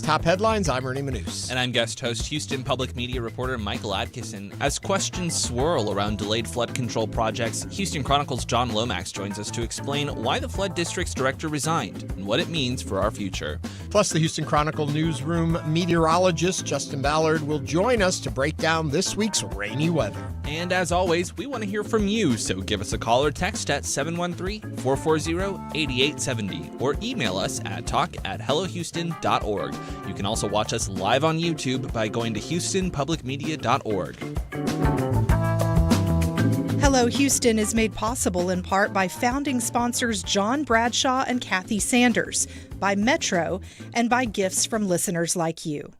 top headlines, I'm Ernie Manouse. And I'm guest host, Houston Public Media reporter Michael Adkison. As questions swirl around delayed flood control projects, Houston Chronicle's John Lomax joins us to explain why the flood district's director resigned and what it means for our future. Plus, the Houston Chronicle newsroom meteorologist Justin Ballard will join us to break down this week's rainy weather. And as always, we want to hear from you, so give us a call or text at 713-440-8870 or email us at talk@hellohouston.org. You can also watch us live on YouTube by going to houstonpublicmedia.org. Hello Houston is made possible in part by founding sponsors John Bradshaw and Kathy Sanders, by Metro, and by gifts from listeners like you.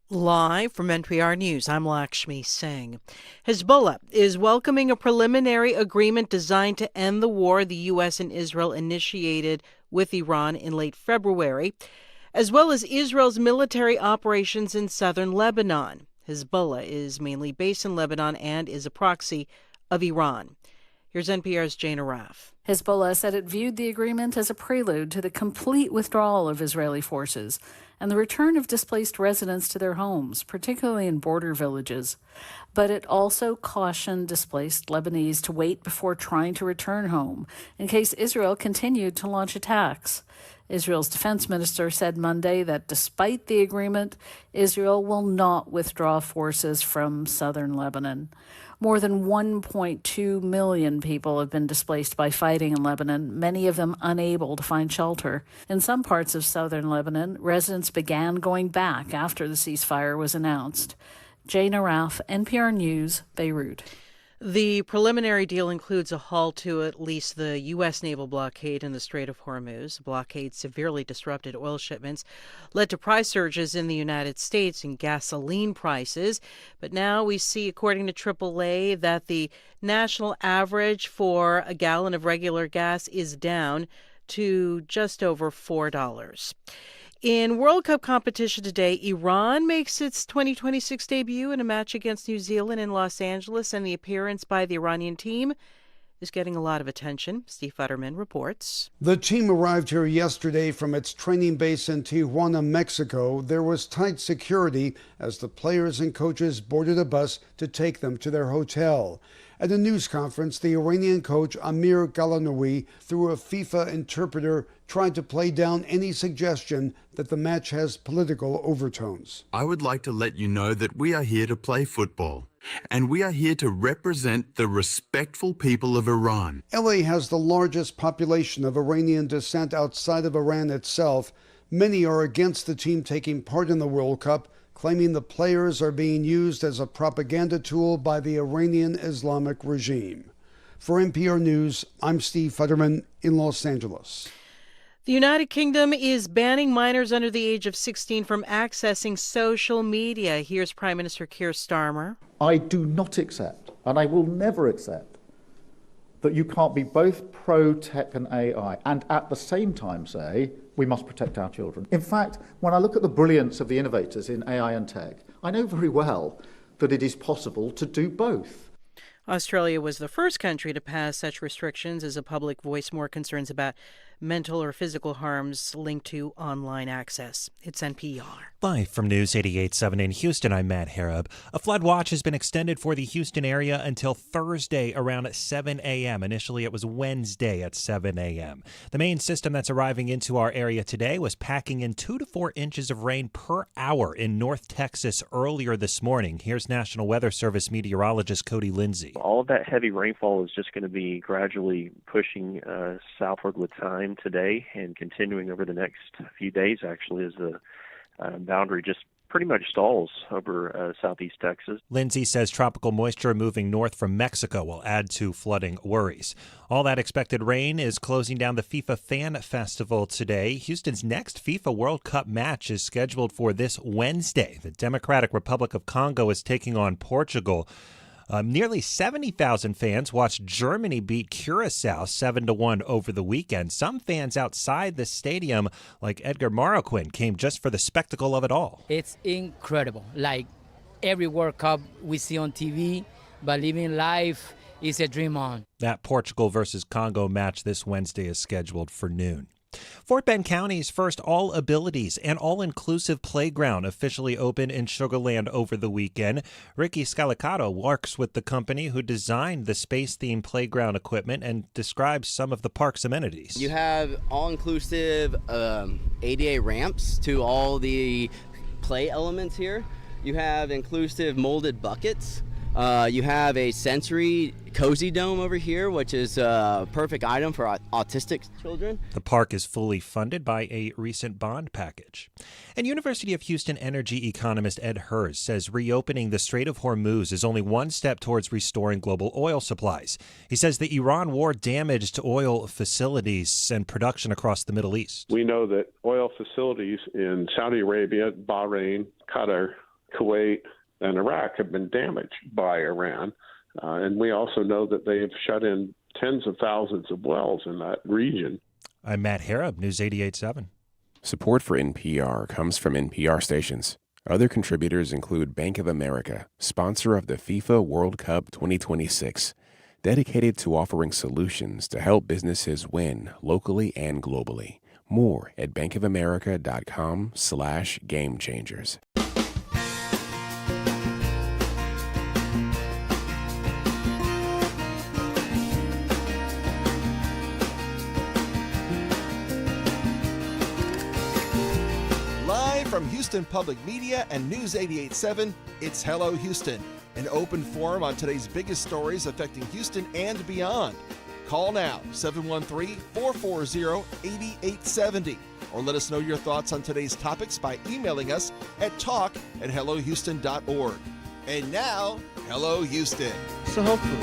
Live from NPR News, I'm Lakshmi Singh. Hezbollah is welcoming a preliminary agreement designed to end the war the U.S. and Israel initiated with Iran in late February, as well as Israel's military operations in southern Lebanon. Hezbollah is mainly based in Lebanon and is a proxy of Iran. Here's NPR's Jana Raff. Hezbollah said it viewed the agreement as a prelude to the complete withdrawal of Israeli forces and the return of displaced residents to their homes, particularly in border villages. But it also cautioned displaced Lebanese to wait before trying to return home in case Israel continued to launch attacks. Israel's defense minister said Monday that despite the agreement, Israel will not withdraw forces from southern Lebanon. More than 1.2 million people have been displaced by fighting in Lebanon, many of them unable to find shelter. In some parts of southern Lebanon, residents began going back after the ceasefire was announced. Jana Raff, NPR News, Beirut. The preliminary deal includes a halt to at least the U.S. naval blockade in the Strait of Hormuz. The blockade severely disrupted oil shipments, led to price surges in the United States and gasoline prices. But now we see, according to AAA, that the national average for a gallon of regular gas is down to just over $4. In World Cup competition today, Iran makes its 2026 debut in a match against New Zealand in Los Angeles, and the appearance by the Iranian team is getting a lot of attention. Steve Futterman reports. The team arrived here yesterday from its training base in Tijuana, Mexico. There was tight security as the players and coaches boarded a bus to take them to their hotel. At a news conference, the Iranian coach Amir Galanoui, through a FIFA interpreter, tried to play down any suggestion that the match has political overtones. I would like to let you know that we are here to play football, and we are here to represent the respectful people of Iran. LA has the largest population of Iranian descent outside of Iran itself. Many are against the team taking part in the World Cup, claiming the players are being used as a propaganda tool by the Iranian Islamic regime. For NPR News, I'm Steve Futterman in Los Angeles. The United Kingdom is banning minors under the age of 16 from accessing social media. Here's Prime Minister Keir Starmer. I do not accept, and I will never accept, that you can't be both pro-tech and AI and at the same time say we must protect our children. In fact, when I look at the brilliance of the innovators in AI and tech, I know very well that it is possible to do both. Australia was the first country to pass such restrictions as a public voiced more concerns about mental or physical harms linked to online access. It's NPR. Live from News 88.7 in Houston, I'm Matt Harab. A flood watch has been extended for the Houston area until Thursday around 7 a.m. Initially, it was Wednesday at 7 a.m. The main system that's arriving into our area today was packing in 2 to 4 inches of rain per hour in North Texas earlier this morning. Here's National Weather Service meteorologist Cody Lindsay. All of that heavy rainfall is just going to be gradually pushing southward with time today and continuing over the next few days, actually, as the boundary just pretty much stalls over southeast Texas. Lindsay says tropical moisture moving north from Mexico will add to flooding worries. All that expected rain is closing down the FIFA Fan Festival today. Houston's next FIFA World Cup match is scheduled for this Wednesday. The Democratic Republic of Congo is taking on Portugal. Nearly 70,000 fans watched Germany beat Curacao 7-1 over the weekend. Some fans outside the stadium, like Edgar Marroquin, came just for the spectacle of it all. It's incredible. Like every World Cup we see on TV, but living life is a dream on. That Portugal versus Congo match this Wednesday is scheduled for noon. Fort Bend County's first all-abilities and all-inclusive playground officially opened in Sugar Land over the weekend. Ricky Scalicato works with the company who designed the space-themed playground equipment and describes some of the park's amenities. You have all-inclusive ADA ramps to all the play elements here. You have inclusive molded buckets. You have a sensory cozy dome over here, which is a perfect item for autistic children. The park is fully funded by a recent bond package. And University of Houston energy economist Ed Hurst says reopening the Strait of Hormuz is only one step towards restoring global oil supplies. He says the Iran war damaged oil facilities and production across the Middle East. We know that oil facilities in Saudi Arabia, Bahrain, Qatar, Kuwait, and Iraq have been damaged by Iran. And we also know that they have shut in tens of thousands of wells in that region. I'm Matt Harrop, News 88.7. Support for NPR comes from NPR stations. Other contributors include Bank of America, sponsor of the FIFA World Cup 2026, dedicated to offering solutions to help businesses win locally and globally. More at bankofamerica.com/gamechangers. From Houston Public Media and News 88.7, it's Hello Houston, an open forum on today's biggest stories affecting Houston and beyond. Call now, 713-440-8870, or let us know your thoughts on today's topics by emailing us at talk@hellohouston.org. And now, Hello Houston. So hopefully.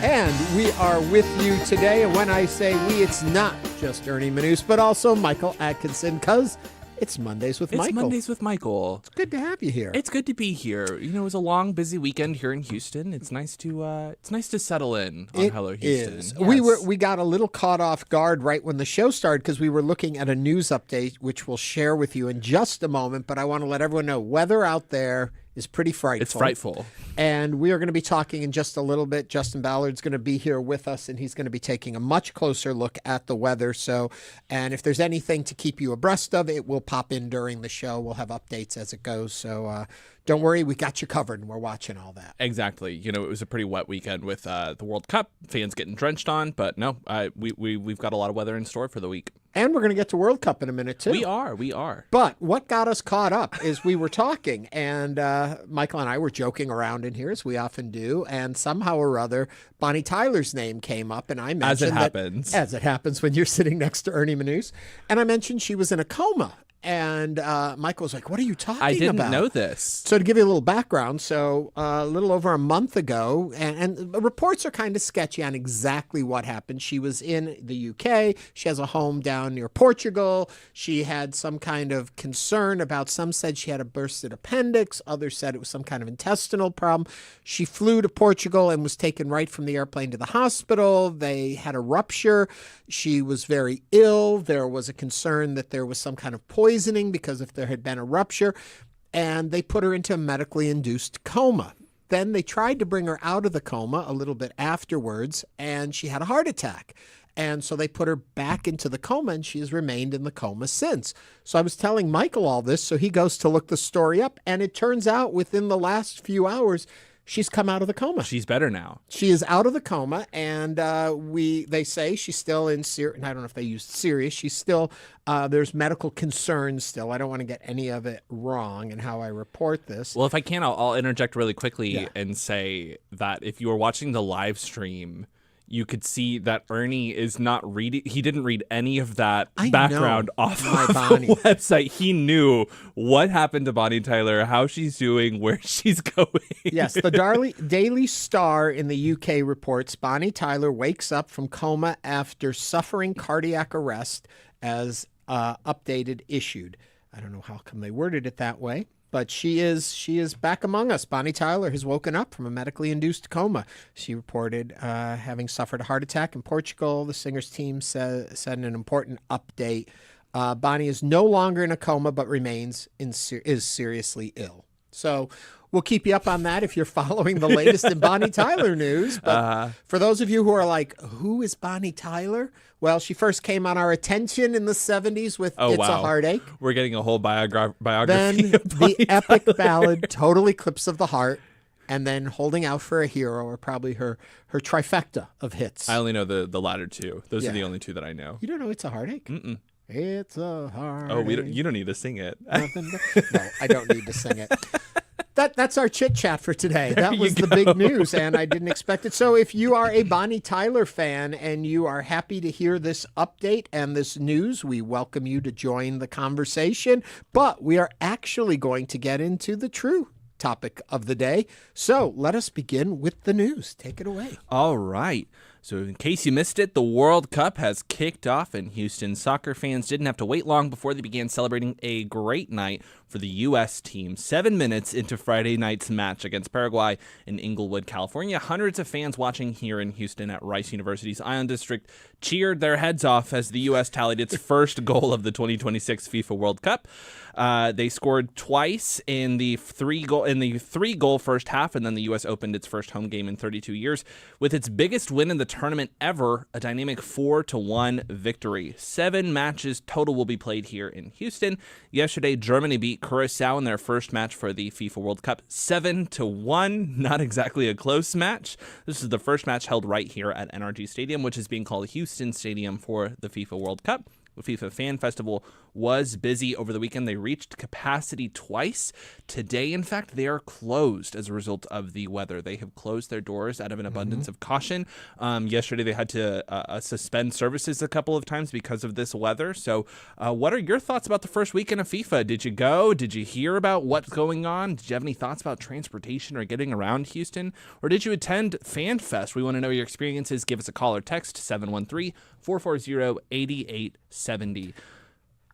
And we are with you today, and when I say we, it's not just Ernie Manouse, but also Michael Adkison, because it's Mondays with Michael. It's Mondays with Michael. It's good to have you here. It's good to be here. You know, it was a long, busy weekend here in Houston. It's nice to settle in on Hello Houston. Is. Yes. We got a little caught off guard right when the show started because we were looking at a news update, which we'll share with you in just a moment. But I want to let everyone know weather out there is pretty frightful. It's frightful. And we are going to be talking in just a little bit. Justin Ballard's going to be here with us, and he's going to be taking a much closer look at the weather. And if there's anything to keep you abreast of, it will pop in during the show. We'll have updates as it goes. So don't worry, we got you covered, and we're watching all that. Exactly. You know, it was a pretty wet weekend with the World Cup, fans getting drenched on. But no, we've got a lot of weather in store for the week. And we're going to get to World Cup in a minute, too. We are. But what got us caught up is we were talking, and Michael and I were joking around in here, as we often do, and somehow or other, Bonnie Tyler's name came up, and I mentioned as it happens when you're sitting next to Ernie Manouse, and I mentioned she was in a coma. And Michael was like, what are you talking about? I didn't know this. So to give you a little background, so a little over a month ago, and reports are kind of sketchy on exactly what happened. She was in the UK. She has a home down near Portugal. She had some kind of concern about, some said she had a bursted appendix. Others said it was some kind of intestinal problem. She flew to Portugal and was taken right from the airplane to the hospital. They had a rupture. She was very ill. There was a concern that there was some kind of poisoning because if there had been a rupture, and they put her into a medically induced coma. Then they tried to bring her out of the coma a little bit afterwards, and she had a heart attack. And so they put her back into the coma, and she has remained in the coma since. So I was telling Michael all this, so he goes to look the story up, and it turns out within the last few hours, she's come out of the coma. She's better now. She is out of the coma, and they say she's still in serious. I don't know if they used serious. She's still there's medical concerns still. I don't want to get any of it wrong in how I report this. Well, if I can, I'll interject really quickly and say that if you were watching the live stream, you could see that Ernie is not reading. He didn't read any of that background off of the website. He knew what happened to Bonnie Tyler, how she's doing, where she's going. Yes, the Daily Star in the UK reports Bonnie Tyler wakes up from coma after suffering cardiac arrest as updated issued. I don't know how come they worded it that way. But she is back among us. Bonnie Tyler has woken up from a medically induced coma. She reported having suffered a heart attack in Portugal. The singer's team said in an important update, Bonnie is no longer in a coma but remains is seriously ill. So we'll keep you up on that if you're following the latest in Bonnie Tyler news. But for those of you who are like, who is Bonnie Tyler? Well, she first came on our attention in the 70s with It's a Heartache. We're getting a whole biography. Then the epic ballad, Total Eclipse of the Heart. And then Holding Out for a Hero are probably her trifecta of hits. I only know the latter two. Those are the only two that I know. You don't know It's a Heartache? Mm-mm. It's a heartache. Oh, you don't need to sing it. No, I don't need to sing it. That's our chit chat for today. That was the big news, and I didn't expect it. So if you are a Bonnie Tyler fan and you are happy to hear this update and this news, we welcome you to join the conversation. But we are actually going to get into the true topic of the day. So let us begin with the news. Take it away. All right. So in case you missed it, the World Cup has kicked off, and Houston soccer fans didn't have to wait long before they began celebrating a great night for the U.S. team. 7 minutes into Friday night's match against Paraguay in Inglewood, California, hundreds of fans watching here in Houston at Rice University's Ion District cheered their heads off as the U.S. tallied its first goal of the 2026 FIFA World Cup. They scored twice in the three-goal first half, and then the U.S. opened its first home game in 32 years with its biggest win in the tournament ever, a dynamic 4-1 victory. 7 matches total will be played here in Houston. Yesterday, Germany beat Curacao in their first match for the FIFA World Cup 7-1. Not exactly a close match. This is the first match held right here at NRG Stadium, which is being called Houston Stadium for the FIFA World Cup. The FIFA Fan Festival was busy over the weekend. They reached capacity twice. Today, in fact, they are closed as a result of the weather. They have closed their doors out of an abundance of caution. Yesterday, they had to suspend services a couple of times because of this weather. So what are your thoughts about the first weekend of FIFA? Did you go? Did you hear about what's going on? Did you have any thoughts about transportation or getting around Houston? Or did you attend Fan Fest? We want to know your experiences. Give us a call or text 713-440-8870.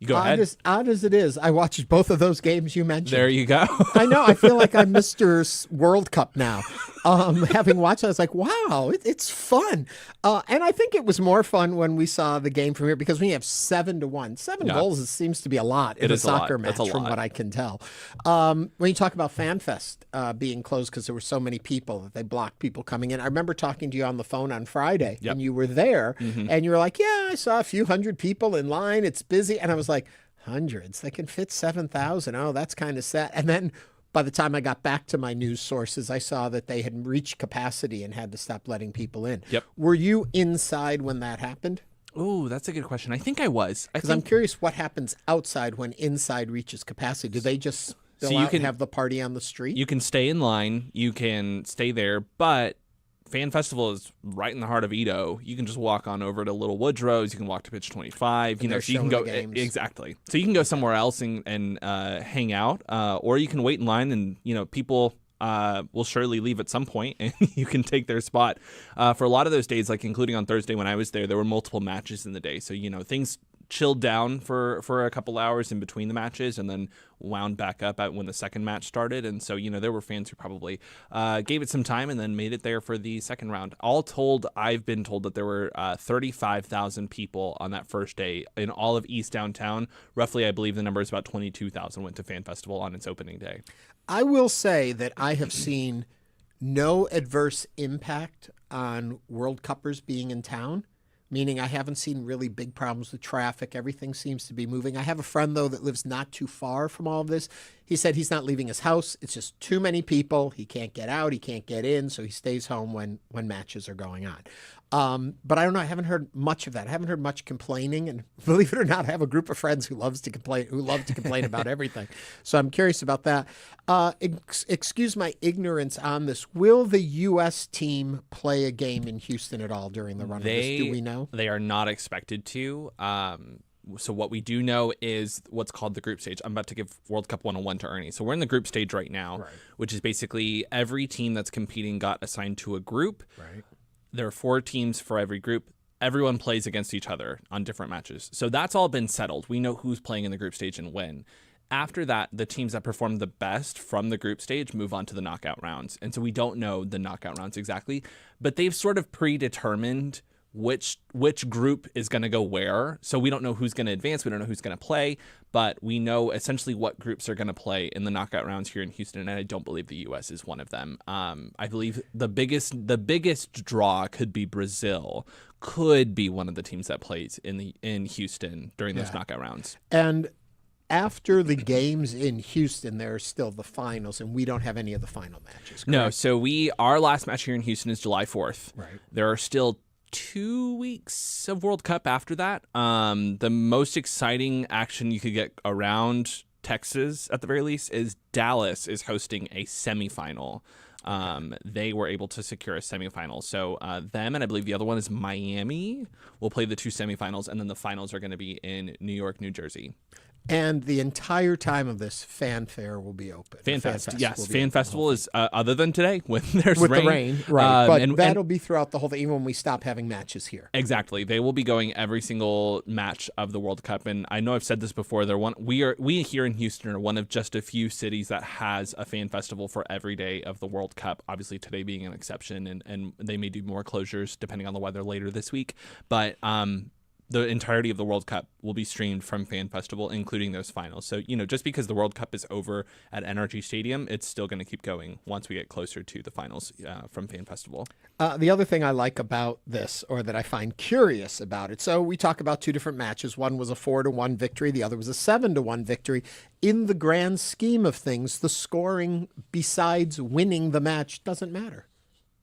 You go ahead. Odd as it is, I watched both of those games you mentioned. There you go. I know. I feel like I'm Mr. World Cup now. Having watched it, I was like, wow, it's fun. And I think it was more fun when we saw the game from here because when you have 7-1, 7 goals seems to be a lot in a soccer match from what I can tell. When you talk about FanFest being closed because there were so many people that they blocked people coming in, I remember talking to you on the phone on Friday and you were there and you were like, yeah, I saw a few hundred people in line. It's busy. And I was like, hundreds? They can fit 7,000. Oh, that's kind of sad. And then by the time I got back to my news sources, I saw that they had reached capacity and had to stop letting people in. Yep. Were you inside when that happened? Oh, that's a good question. I think I was. Because I'm curious what happens outside when inside reaches capacity. Do they just spill out and have the party on the street? You can stay in line. You can stay there, but Fan Festival is right in the heart of Edo. You can just walk on over to Little Woodrow's. You can walk to Pitch 25. So you can go exactly. So you can go somewhere else and hang out, or you can wait in line and people will surely leave at some point, and you can take their spot. For a lot of those days, like including on Thursday when I was there were multiple matches in the day. So things chilled down for a couple hours in between the matches and then wound back up when the second match started. And so, there were fans who probably gave it some time and then made it there for the second round. All told, I've been told that there were 35,000 people on that first day in all of East Downtown. Roughly, I believe the number is about 22,000 went to Fan Festival on its opening day. I will say that I have seen no adverse impact on World Cuppers being in town. Meaning I haven't seen really big problems with traffic. Everything seems to be moving. I have a friend, though, that lives not too far from all of this. He said he's not leaving his house. It's just too many people. He can't get out. He can't get in. So he stays home when matches are going on. But I don't know. I haven't heard much of that. I haven't heard much complaining. And believe it or not, I have a group of friends who love to complain about everything. So I'm curious about that. Excuse my ignorance on this. Will the U.S. team play a game in Houston at all during the run of this? Do we know? They are not expected to. So what we do know is what's called the group stage. I'm about to give World Cup 101 to Ernie. So we're in the group stage right now, which is basically every team that's competing got assigned to a group. Right. There are 4 teams for every group. Everyone plays against each other on different matches. So that's all been settled. We know who's playing in the group stage and when. After that, the teams that perform the best from the group stage move on to the knockout rounds. And so we don't know the knockout rounds exactly, but they've sort of predetermined which group is going to go where. So we don't know who's going to advance. We don't know who's going to play, but we know essentially what groups are going to play in the knockout rounds here in Houston. And I don't believe the U.S. is one of them. I believe the biggest draw could be Brazil, could be one of the teams that plays in Houston during those knockout rounds. And after the games in Houston, there are still the finals, and we don't have any of the final matches. Correct? No, so our last match here in Houston is July 4th. Right. There are still 2 weeks of World Cup after that. The most exciting action you could get around Texas, at the very least, is Dallas is hosting a semifinal. They were able to secure a semifinal. So them, and I believe the other one is Miami, will play the 2 semifinals, and then the finals are going to be in New York, New Jersey. And the entire time of this, Fanfare will be open. FanFest, yes. Fan Festival is, other than today, when there's with rain. the rain, right. But and that'll be throughout the whole thing, even when we stop having matches here. Exactly. They will be going every single match of the World Cup. And I know I've said this before. We here in Houston are one of just a few cities that has a fan festival for every day of the World Cup. Obviously, today being an exception, and they may do more closures depending on the weather later this week. But the entirety of the World Cup will be streamed from Fan Festival, including those finals. So, just because the World Cup is over at NRG Stadium, it's still going to keep going once we get closer to the finals from Fan Festival. The other thing I like about this, or that I find curious about it, so we talk about 2 different matches. One was a 4-1 victory. The other was a 7-1 victory. In the grand scheme of things, the scoring, besides winning the match, doesn't matter.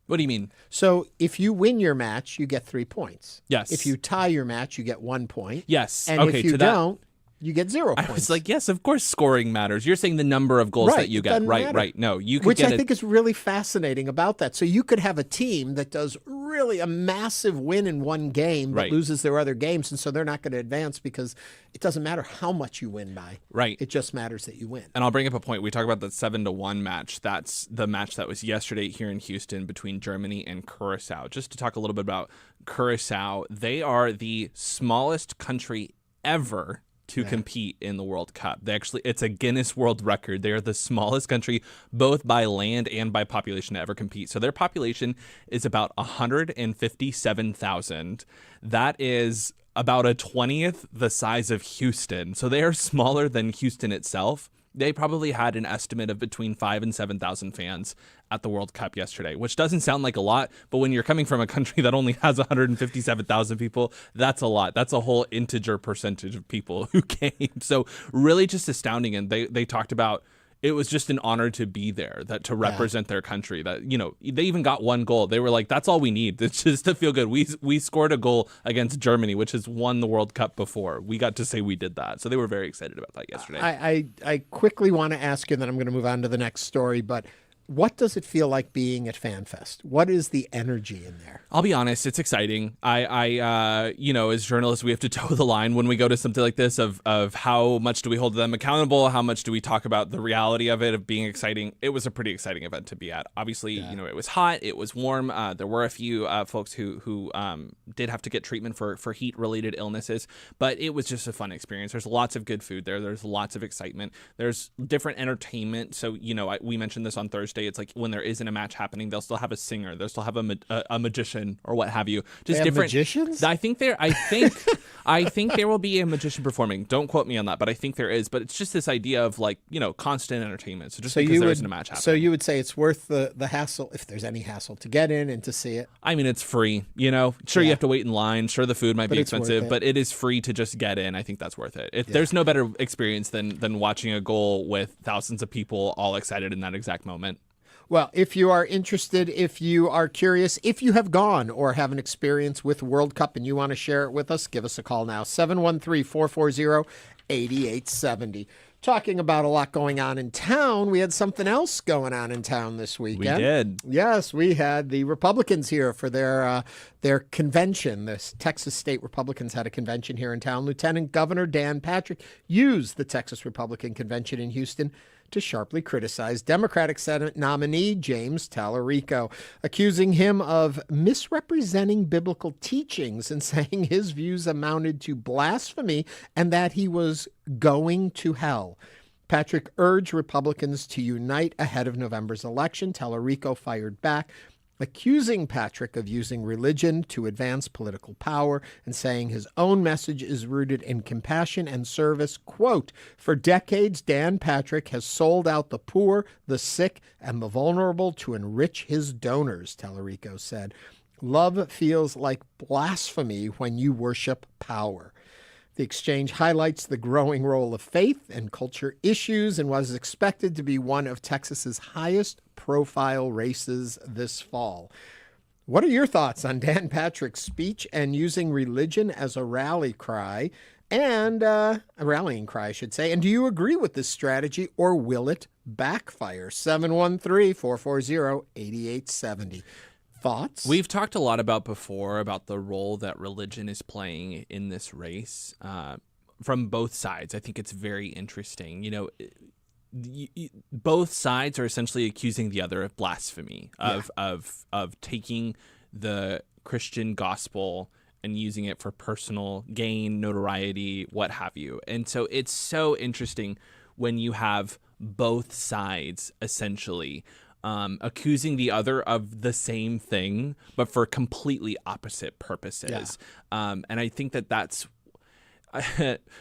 What do you mean? So if you win your match, you get 3 points. Yes. If you tie your match, you get 1 point. Yes. And okay, if you don't, you get 0 points. I was like, yes, of course scoring matters. You're saying the number of goals that you get. Right. No, you could Which get I think is really fascinating about that. So you could have a team that does really a massive win in one game, but loses their other games, and so they're not going to advance because it doesn't matter how much you win by. Right. It just matters that you win. And I'll bring up a point. We talk about the 7-1 match. That's the match that was yesterday here in Houston between Germany and Curacao. Just to talk a little bit about Curacao, they are the smallest country ever to compete in the World Cup. It's a Guinness World Record. They are the smallest country, both by land and by population, to ever compete. So their population is about 157,000. That is about a 20th the size of Houston. So they are smaller than Houston itself. They probably had an estimate of between 5,000 and 7,000 fans at the World Cup yesterday, which doesn't sound like a lot, but when you're coming from a country that only has 157,000 people, that's a lot. That's a whole integer percentage of people who came. So really just astounding. And they talked about it was just an honor to be there, that to represent their country, that, they even got 1 goal. They were like, that's all we need. It's just to feel good. We scored a goal against Germany, which has won the World Cup before. We got to say we did that. So they were very excited about that yesterday. I quickly want to ask you, and then I'm going to move on to the next story, but what does it feel like being at FanFest? What is the energy in there? I'll be honest, it's exciting. I as journalists, we have to toe the line when we go to something like this of how much do we hold them accountable? How much do we talk about the reality of it, of being exciting? It was a pretty exciting event to be at. Obviously, it was hot, it was warm. There were a few folks who did have to get treatment for heat-related illnesses, but it was just a fun experience. There's lots of good food there. There's lots of excitement. There's different entertainment. So, we mentioned this on Thursday. It's like when there isn't a match happening, they'll still have a singer. They'll still have a magician or what have you. Just different magicians. I think there will be a magician performing. Don't quote me on that, but I think there is. But it's just this idea of constant entertainment. So just because there isn't a match happening. So you would say it's worth the hassle, if there's any hassle, to get in and to see it. I mean, it's free. Sure, you have to wait in line. Sure, the food might be expensive, but it is free to just get in. I think that's worth it. There's no better experience than watching a goal with thousands of people all excited in that exact moment. Well, if you are interested, if you are curious, if you have gone or have an experience with World Cup and you want to share it with us, give us a call now, 713-440-8870. Talking about a lot going on in town, we had something else going on in town this weekend. We did. Yes, we had the Republicans here for their convention. The Texas State Republicans had a convention here in town. Lieutenant Governor Dan Patrick used the Texas Republican Convention in Houston to sharply criticize Democratic Senate nominee James Tallarico, accusing him of misrepresenting biblical teachings and saying his views amounted to blasphemy and that he was going to hell. Patrick urged Republicans to unite ahead of November's election. Tallarico fired back, accusing Patrick of using religion to advance political power and saying his own message is rooted in compassion and service. Quote, "For decades, Dan Patrick has sold out the poor, the sick, and the vulnerable to enrich his donors," Tallarico said. "Love feels like blasphemy when you worship power." The exchange highlights the growing role of faith and culture issues in what is expected to be one of Texas's highest profile races this fall. What are your thoughts on Dan Patrick's speech and using religion as a rally cry and a rallying cry, I should say? And do you agree with this strategy, or will it backfire? 713-440-8870. Thoughts? We've talked a lot about before about the role that religion is playing in this race from both sides. I think it's very interesting. You know, both sides are essentially accusing the other of blasphemy, of taking the Christian gospel and using it for personal gain, notoriety, what have you. And so it's so interesting when you have both sides essentially accusing the other of the same thing, but for completely opposite purposes. And I think that's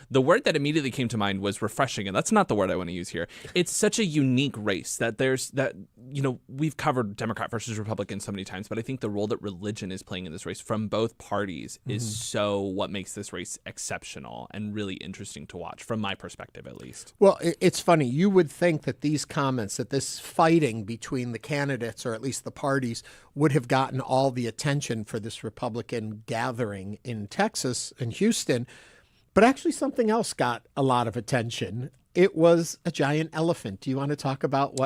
the word that immediately came to mind was refreshing, and that's not the word I want to use here. It's such a unique race that we've covered Democrat versus Republican so many times, but I think the role that religion is playing in this race from both parties is so what makes this race exceptional and really interesting to watch, from my perspective at least. Well, it's funny. You would think that these comments, that this fighting between the candidates, or at least the parties, would have gotten all the attention for this Republican gathering in Texas and Houston. But actually something else got a lot of attention. It was a giant elephant. Do you want to talk about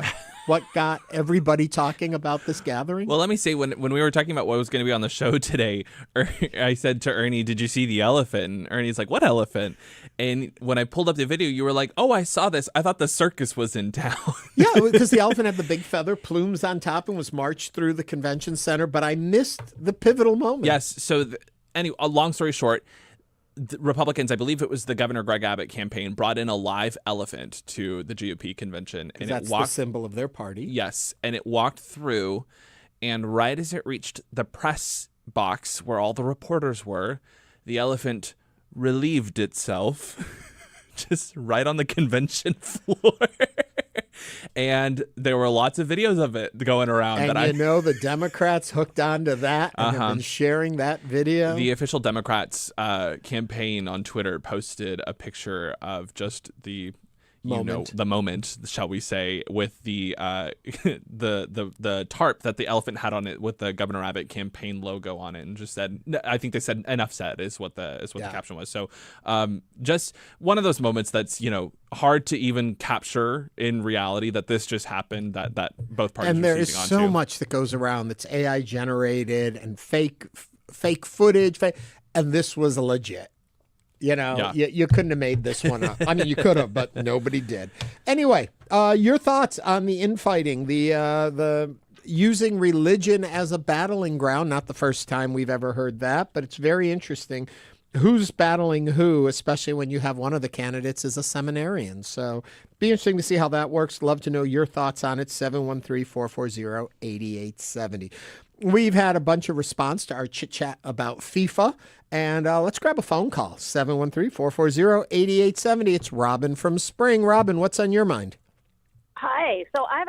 what got everybody talking about this gathering? Well, let me say, when we were talking about what was going to be on the show today, I said to Ernie, "Did you see the elephant?" And Ernie's like, "What elephant?" And when I pulled up the video, you were like, "Oh, I saw this. I thought the circus was in town." Yeah, because the elephant had the big feather plumes on top and was marched through the convention center, but I missed the pivotal moment. Yes. So anyway, a long story short, the Republicans, I believe it was the Governor Greg Abbott campaign, brought in a live elephant to the GOP convention. And that's the symbol of their party. Yes. And it walked through, and right as it reached the press box where all the reporters were, the elephant relieved itself just right on the convention floor. And there were lots of videos of it going around. And the Democrats hooked onto that and have been sharing that video. The official Democrats campaign on Twitter posted a picture of just the moment, shall we say, with the the tarp that the elephant had on it with the Governor Abbott campaign logo on it, and just said, I think they said "enough said" is what the caption was. So just one of those moments that's hard to even capture in reality, that this just happened, that both parties. And there is so much that goes around that's AI generated and fake footage, and this was legit. You couldn't have made this one up. I mean, you could have, but nobody did. Anyway, your thoughts on the infighting, the using religion as a battling ground. Not the first time we've ever heard that, but it's very interesting. Who's battling who, especially when you have one of the candidates is a seminarian. So be interesting to see how that works. Love to know your thoughts on it. 713-440-8870. We've had a bunch of response to our chit-chat about FIFA, and let's grab a phone call, 713-440-8870. It's Robin from Spring. Robin, what's on your mind? Hi. So I'm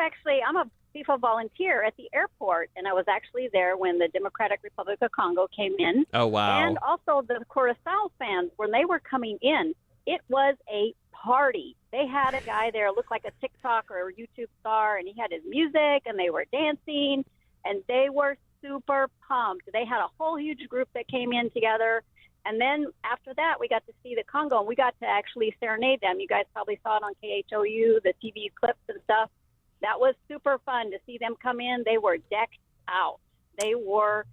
a FIFA volunteer at the airport, and I was actually there when the Democratic Republic of Congo came in. Oh, wow. And also the Curaçao fans, when they were coming in, it was a party. They had a guy there, looked like a TikTok or a YouTube star, and he had his music, and they were dancing. And they were super pumped. They had a whole huge group that came in together. And then after that, we got to see the Congo, and we got to actually serenade them. You guys probably saw it on KHOU, the TV clips and stuff. That was super fun to see them come in. They were decked out. They were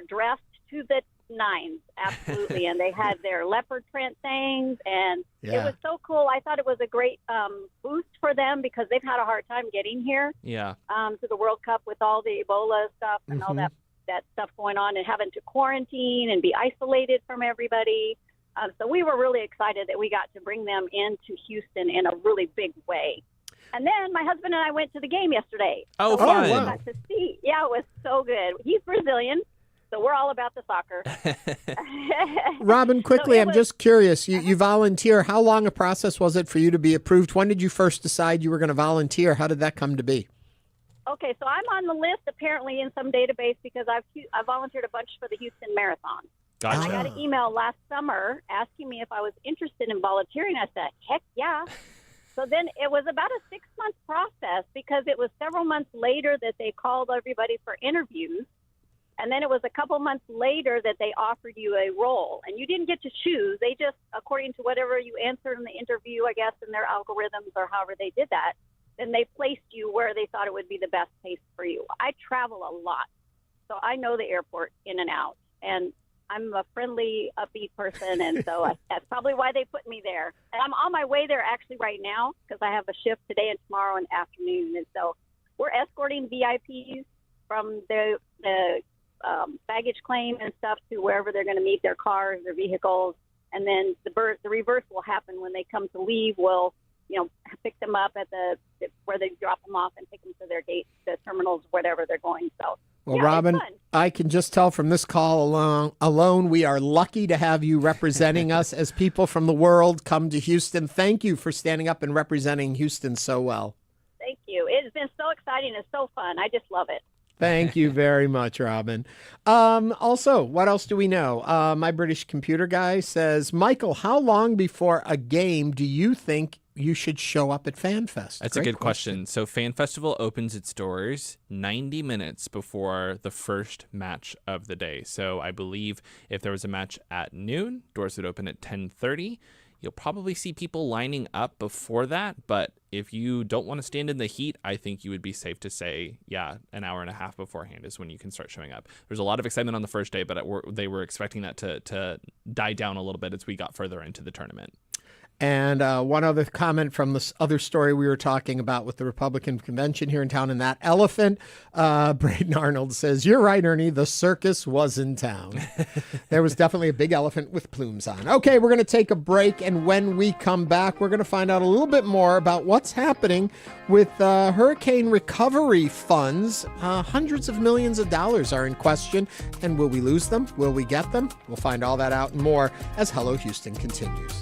dressed to the nines, absolutely. And they had their leopard print things, and it was so cool. I thought it was a great boost for them because they've had a hard time getting here to the World Cup with all the Ebola stuff and all that stuff going on, and having to quarantine and be isolated from everybody. So we were really excited that we got to bring them into Houston in a really big way. And then my husband and I went to the game yesterday. Oh, so fun. we got to see. Yeah, it was so good. He's Brazilian, so we're all about the soccer. Robin, quickly, So it I'm was- just curious. You volunteer. How long a process was it for you to be approved? When did you first decide you were going to volunteer? How did that come to be? Okay, so I'm on the list apparently in some database because I volunteered a bunch for the Houston Marathon. Gotcha. And I got an email last summer asking me if I was interested in volunteering. I said, heck yeah. So then it was about a 6-month process because it was several months later that they called everybody for interviews. And then it was a couple months later that they offered you a role. And you didn't get to choose. They just, according to whatever you answered in the interview, I guess, in their algorithms or however they did that, then they placed you where they thought it would be the best place for you. I travel a lot, so I know the airport in and out. And I'm a friendly, upbeat person, and so that's probably why they put me there. And I'm on my way there actually right now because I have a shift today and tomorrow and afternoon. And so we're escorting VIPs from the baggage claim and stuff to wherever they're going to meet their cars, their vehicles. And then the reverse will happen when they come to leave. We'll, pick them up at where they drop them off and take them to their gate, the terminals, whatever they're going. So. Well, Yeah, Robin, it's fun. I can just tell from this call alone, we are lucky to have you representing us as people from the world come to Houston. Thank you for standing up and representing Houston so well. Thank you. It's been so exciting. It's so fun. I just love it. Thank you very much, Robin. Also, what else do we know? My British computer guy says, Michael, how long before a game do you think you should show up at FanFest? That's a good question. So Fan Festival opens its doors 90 minutes before the first match of the day. So I believe if there was a match at noon, doors would open at 10:30. You'll probably see people lining up before that, but if you don't want to stand in the heat, I think you would be safe to say, an hour and a half beforehand is when you can start showing up. There's a lot of excitement on the first day, but they were expecting that to die down a little bit as we got further into the tournament. And one other comment from this other story we were talking about with the Republican convention here in town and that elephant. Braden Arnold says, you're right, Ernie, the circus was in town. There was definitely a big elephant with plumes on. Okay, we're going to take a break. And when we come back, we're going to find out a little bit more about what's happening with hurricane recovery funds. Hundreds of millions of dollars are in question. And will we lose them? Will we get them? We'll find all that out and more as Hello Houston continues.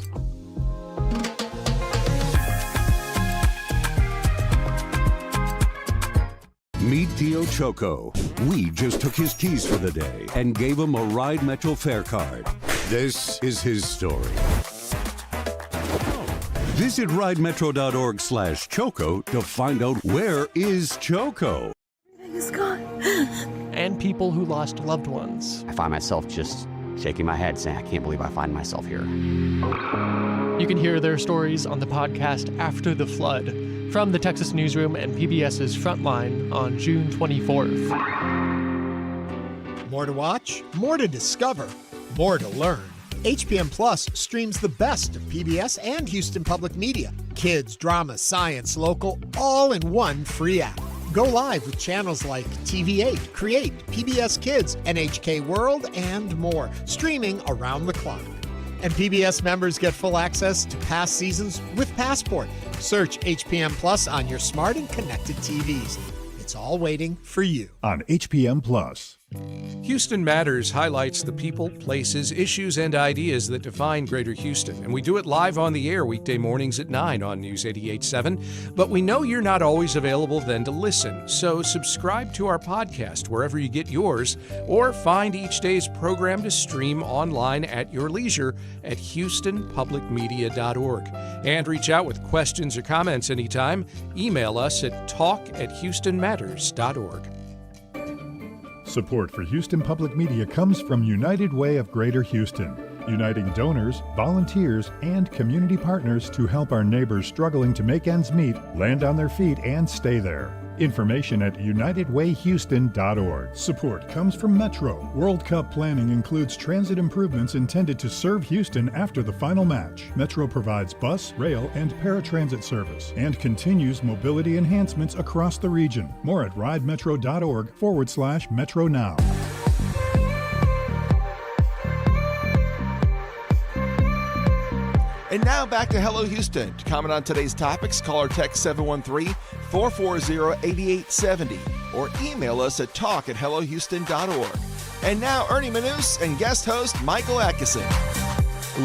Meet Dio Choco. We just took his keys for the day and gave him a Ride Metro fare card. This is his story. Visit ridemetro.org/Choco to find out where is Choco. Everything is gone. And people who lost loved ones. I find myself just shaking my head saying, I can't believe I find myself here. You can hear their stories on the podcast After the Flood from the Texas Newsroom and PBS's Frontline on June 24th. More to watch, more to discover, more to learn. HPM Plus streams the best of PBS and Houston Public Media. Kids, drama, science, local, all in one free app. Go live with channels like TV8, Create, PBS Kids, NHK World, and more, streaming around the clock. And PBS members get full access to past seasons with Passport. Search HPM Plus on your smart and connected TVs. It's all waiting for you. On HPM Plus. Houston Matters highlights the people, places, issues, and ideas that define Greater Houston. And we do it live on the air weekday mornings at 9 on News 88.7. But we know you're not always available then to listen. So subscribe to our podcast wherever you get yours, or find each day's program to stream online at your leisure at HoustonPublicMedia.org. And reach out with questions or comments anytime. Email us at talk@HoustonMatters.org. Support for Houston Public Media comes from United Way of Greater Houston, uniting donors, volunteers, and community partners to help our neighbors struggling to make ends meet land on their feet and stay there. Information at UnitedWayHouston.org. Support comes from Metro. World Cup planning includes transit improvements intended to serve Houston after the final match. Metro provides bus, rail, and paratransit service and continues mobility enhancements across the region. More at ridemetro.org/Metro Now. And now back to Hello Houston. To comment on today's topics, call or text 713-440-8870 or email us at talk@hellohouston.org. And now Ernie Manouse and guest host Michael Adkison.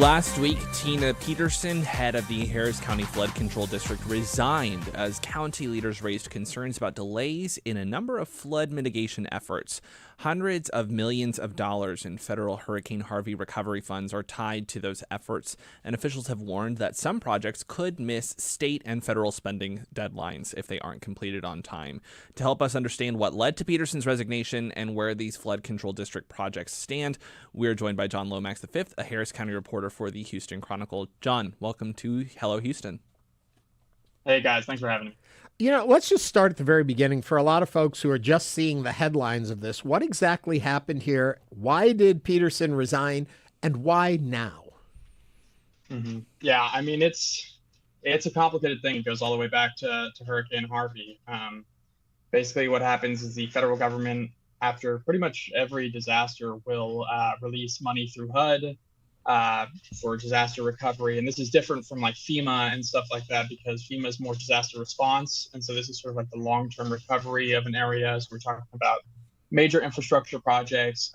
Last week, Tina Peterson, head of the Harris County Flood Control District, resigned as county leaders raised concerns about delays in a number of flood mitigation efforts. Hundreds of millions of dollars in federal Hurricane Harvey recovery funds are tied to those efforts, and officials have warned that some projects could miss state and federal spending deadlines if they aren't completed on time. To help us understand what led to Peterson's resignation and where these flood control district projects stand, we're joined by John Lomax V, a Harris County reporter for the Houston Chronicle. John, welcome to Hello Houston. Hey guys, thanks for having me. Let's just start at the very beginning. For a lot of folks who are just seeing the headlines of this, what exactly happened here? Why did Peterson resign, and why now? Mm-hmm. Yeah, I mean, it's a complicated thing. It goes all the way back to Hurricane Harvey. Basically, what happens is the federal government, after pretty much every disaster, will release money through HUD for disaster recovery. And this is different from like FEMA and stuff like that, because FEMA is more disaster response. And so this is sort of like the long-term recovery of an area. So we're talking about major infrastructure projects,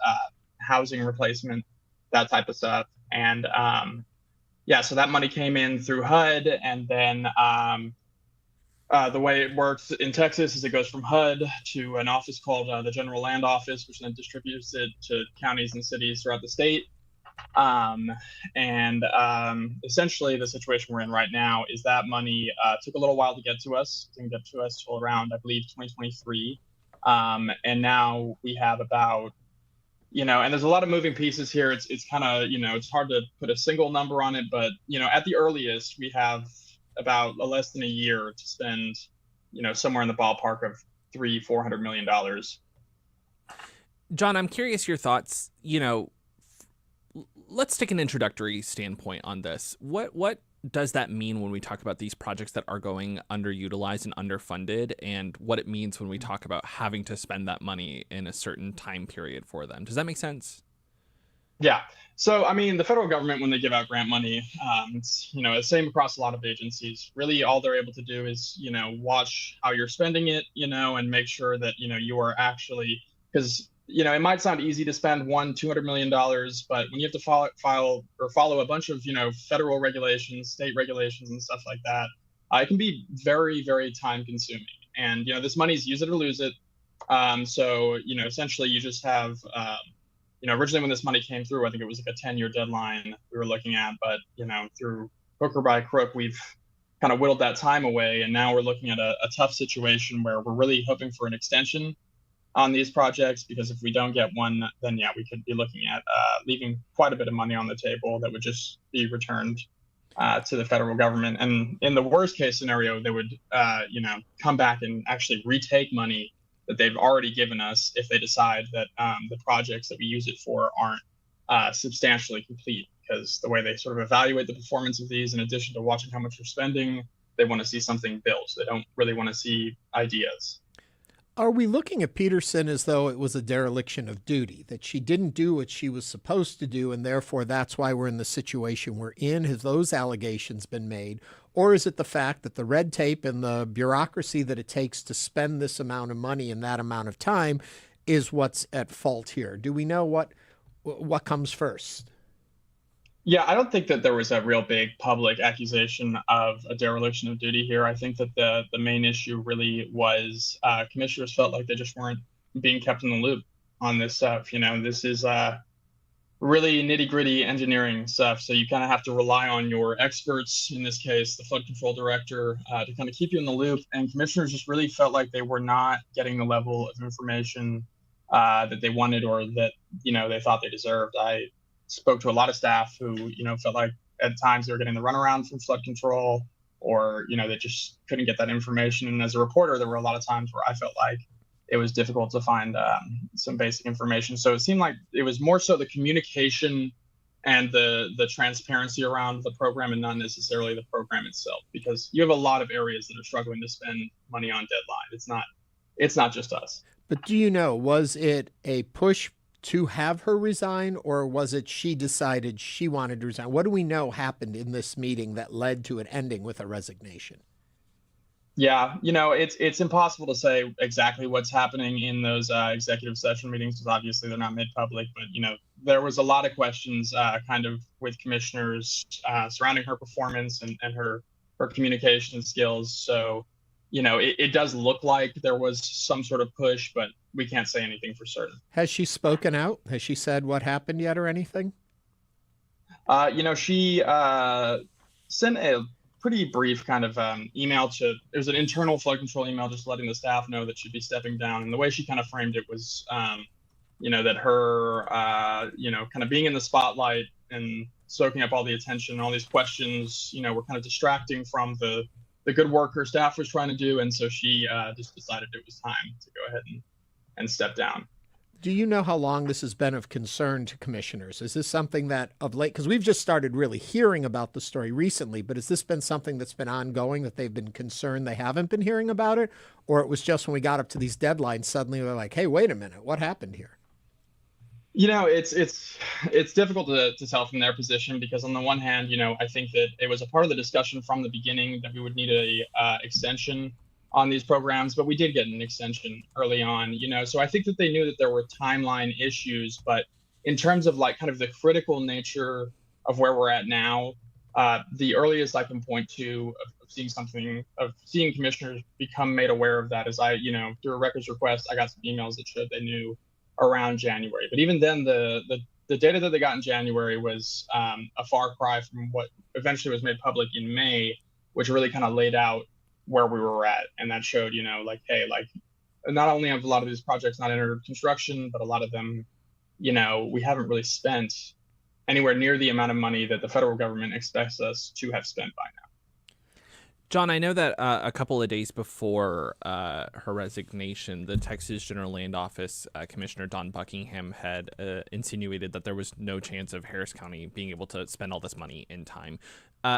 housing replacement, that type of stuff. And so that money came in through HUD. And then the way it works in Texas is it goes from HUD to an office called the General Land Office, which then distributes it to counties and cities throughout the state. Essentially the situation we're in right now is that money took a little while to get to us. It didn't get to us till around, I believe, 2023. And now we have about, and there's a lot of moving pieces here. It's kind of, it's hard to put a single number on it, but, at the earliest, we have about less than a year to spend, somewhere in the ballpark of $400 million. John, I'm curious your thoughts, let's take an introductory standpoint on this. What does that mean when we talk about these projects that are going underutilized and underfunded, and what it means when we talk about having to spend that money in a certain time period for them? Does that make sense? Yeah. So, I mean, the federal government, when they give out grant money, it's, the same across a lot of agencies. Really, all they're able to do is, watch how you're spending it, and make sure that, you are actually, because it might sound easy to spend $200 million, but when you have to follow a bunch of, federal regulations, state regulations and stuff like that, it can be very, very time consuming. And, this money is use it or lose it. So, essentially you just have, originally when this money came through, I think it was like a 10-year deadline we were looking at, but, through hook or by crook, we've kind of whittled that time away. And now we're looking at a tough situation where we're really hoping for an extension on these projects, because if we don't get one, then we could be looking at leaving quite a bit of money on the table that would just be returned to the federal government. And in the worst case scenario, they would, come back and actually retake money that they've already given us if they decide that the projects that we use it for aren't substantially complete. Because the way they sort of evaluate the performance of these, in addition to watching how much you're spending, they want to see something built. They don't really want to see ideas. Are we looking at Peterson as though it was a dereliction of duty, that she didn't do what she was supposed to do, and therefore that's why we're in the situation we're in? Have those allegations been made? Or is it the fact that the red tape and the bureaucracy that it takes to spend this amount of money in that amount of time is what's at fault here? Do we know what comes first? Yeah, I don't think that there was a real big public accusation of a dereliction of duty here. I think that the main issue really was commissioners felt like they just weren't being kept in the loop on this stuff. This is really nitty-gritty engineering stuff. So you kind of have to rely on your experts, in this case, the flood control director, to kind of keep you in the loop. And commissioners just really felt like they were not getting the level of information that they wanted or that, they thought they deserved. I spoke to a lot of staff who, felt like at times they were getting the runaround from flood control, or, they just couldn't get that information. And as a reporter, there were a lot of times where I felt like it was difficult to find some basic information. So it seemed like it was more so the communication and the transparency around the program, and not necessarily the program itself, because you have a lot of areas that are struggling to spend money on deadline. It's not just us. But do you know, was it a push to have her resign, or was it she decided she wanted to resign? What do we know happened in this meeting that led to it ending with a resignation? Yeah, it's impossible to say exactly what's happening in those executive session meetings because obviously they're not made public. But there was a lot of questions, kind of with commissioners surrounding her performance and her communication skills. So, it does look like there was some sort of push, but we can't say anything for certain. Has she spoken out? Has she said what happened yet or anything? She sent a pretty brief kind of email it was an internal flood control email just letting the staff know that she'd be stepping down. And the way she kind of framed it was, that her, kind of being in the spotlight and soaking up all the attention and all these questions, were kind of distracting from the good work her staff was trying to do. And so she just decided it was time to go ahead and step down. Do you know how long this has been of concern to commissioners? Is this something that of late, because we've just started really hearing about the story recently, but has this been something that's been ongoing that they've been concerned they haven't been hearing about it? Or it was just when we got up to these deadlines, suddenly they're like, hey, wait a minute, what happened here? It's difficult to tell from their position because on the one hand, I think that it was a part of the discussion from the beginning that we would need a extension on these programs, but we did get an extension early on, so I think that they knew that there were timeline issues, but in terms of like kind of the critical nature of where we're at now, the earliest I can point to of seeing commissioners become made aware of that is through a records request, I got some emails that showed they knew around January, but even then the data that they got in January was a far cry from what eventually was made public in May, which really kind of laid out where we were at. And that showed, not only have a lot of these projects not entered construction, but a lot of them, we haven't really spent anywhere near the amount of money that the federal government expects us to have spent by now. John, I know that a couple of days before her resignation, the Texas General Land Office Commissioner Don Buckingham had insinuated that there was no chance of Harris County being able to spend all this money in time.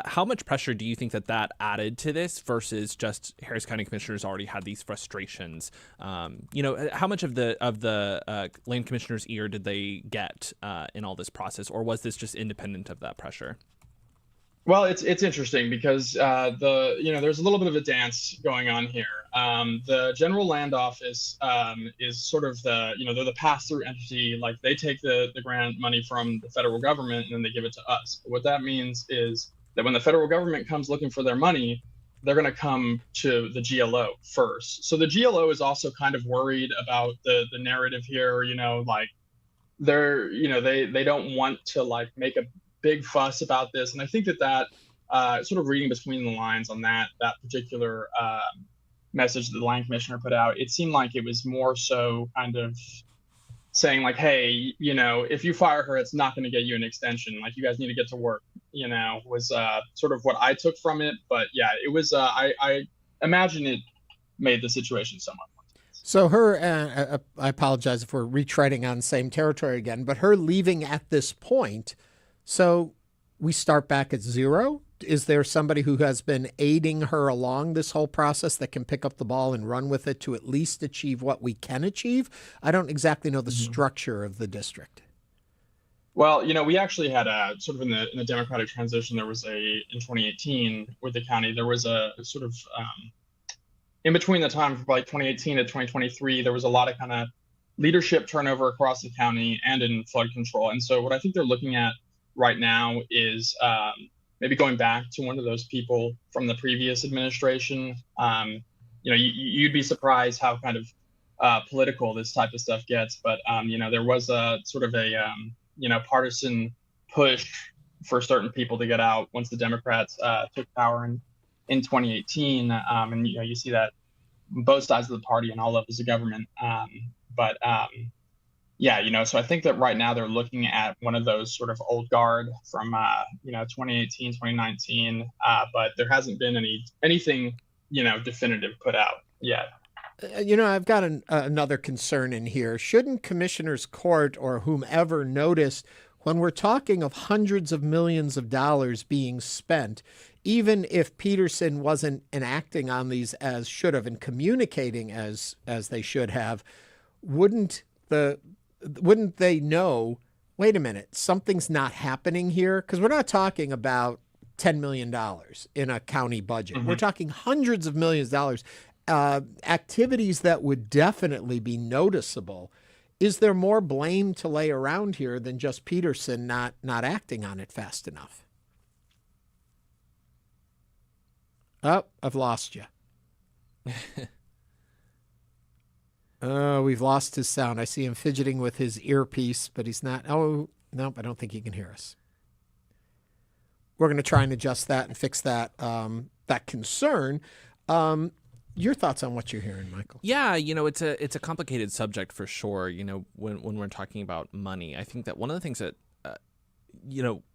How much pressure do you think that added to this versus just Harris County commissioners already had these frustrations? How much of the land commissioner's ear did they get in all this process, or was this just independent of that pressure? Well, it's interesting because there's a little bit of a dance going on here. The General Land Office is sort of they're the pass-through entity. Like they take the grant money from the federal government and then they give it to us. But what that means is that when the federal government comes looking for their money, they're going to come to the GLO first. So the GLO is also kind of worried about the narrative here. They don't want to like make a big fuss about this, and I think that sort of reading between the lines on that particular message that the land commissioner put out, it seemed like it was more so kind of saying like, hey, if you fire her, it's not going to get you an extension. Like you guys need to get to work. Was sort of what I took from it. But yeah, it was. I imagine it made the situation somewhat. So her, I apologize if we're retreading on same territory again, but her leaving at this point. So we start back at zero? Is there somebody who has been aiding her along this whole process that can pick up the ball and run with it to at least achieve what we can achieve? I don't exactly know the structure of the district. Well, we actually had a sort of in the Democratic transition, there was in 2018 with the county, there was a sort of in between the time from like 2018 to 2023, there was a lot of kind of leadership turnover across the county and in flood control. And so what I think they're looking at right now is maybe going back to one of those people from the previous administration. You'd be surprised how kind of political this type of stuff gets. But, there was a sort of a, partisan push for certain people to get out once the Democrats took power in 2018. And, you see that on both sides of the party and all levels of government. So I think that right now they're looking at one of those sort of old guard from, 2018, 2019, but there hasn't been anything, definitive put out yet. I've got another concern in here. Shouldn't Commissioner's Court or whomever notice when we're talking of hundreds of millions of dollars being spent, even if Peterson wasn't enacting on these as should have and communicating as they should have, wouldn't the wouldn't they know, wait a minute, something's not happening here? Because we're not talking about $10 million in a county budget. We're talking hundreds of millions of dollars, activities that would definitely be noticeable. Is there more blame to lay around here than just Peterson not acting on it fast enough? Oh, I've lost you. Oh, we've lost his sound. I see him fidgeting with his earpiece, but he's not. Oh, nope, I don't think he can hear us. We're going to try and adjust that and fix that that concern. Your thoughts on what you're hearing, Michael? Yeah, it's a complicated subject for sure. When we're talking about money, I think that one of the things that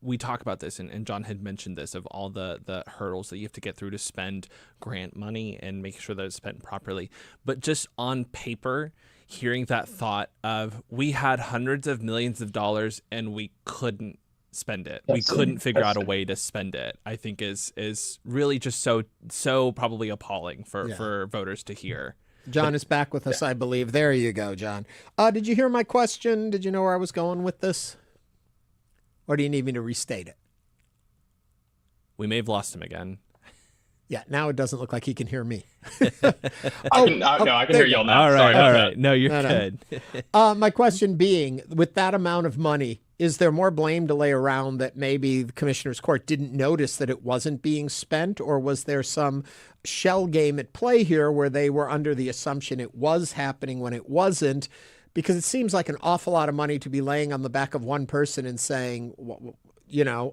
we talk about this, and John had mentioned this, of all the hurdles that you have to get through to spend grant money and make sure that it's spent properly. But just on paper, hearing that thought of we had hundreds of millions of dollars and we couldn't spend it. We couldn't figure out a way to spend it, I think is really just so probably appalling for voters to hear. John is back with us, I believe. There you go, John. Did you hear my question? Did you know where I was going with this? Or do you need me to restate it? We may have lost him again. Yeah, now it doesn't look like he can hear me. I can hear y'all now. All right, Sorry all right. No, you're good. My question being, with that amount of money, is there more blame to lay around that maybe the Commissioner's Court didn't notice that it wasn't being spent? Or was there some shell game at play here where they were under the assumption it was happening when it wasn't? Because it seems like an awful lot of money to be laying on the back of one person and saying,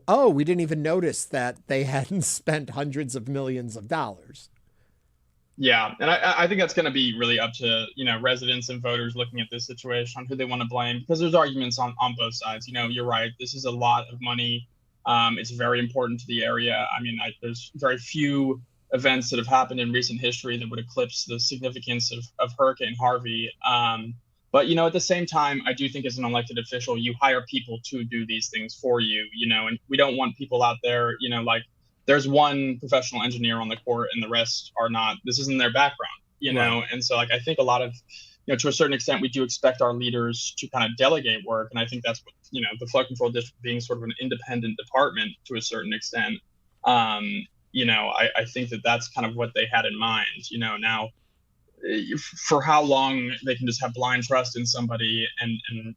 oh, we didn't even notice that they hadn't spent hundreds of millions of dollars. Yeah, and I think that's going to be really up to residents and voters looking at this situation on who they want to blame, because there's arguments on both sides. You're right. This is a lot of money. It's very important to the area. I mean, there's very few events that have happened in recent history that would eclipse the significance of Hurricane Harvey. But, at the same time, I do think as an elected official, you hire people to do these things for you, and we don't want people out there, like there's one professional engineer on the court and the rest are not. This isn't their background, know. And so, I think a lot of, to a certain extent, we do expect our leaders to kind of delegate work. And I think that's what, the flood control district being sort of an independent department to a certain extent. I think that's kind of what they had in mind, now. For how long they can just have blind trust in somebody and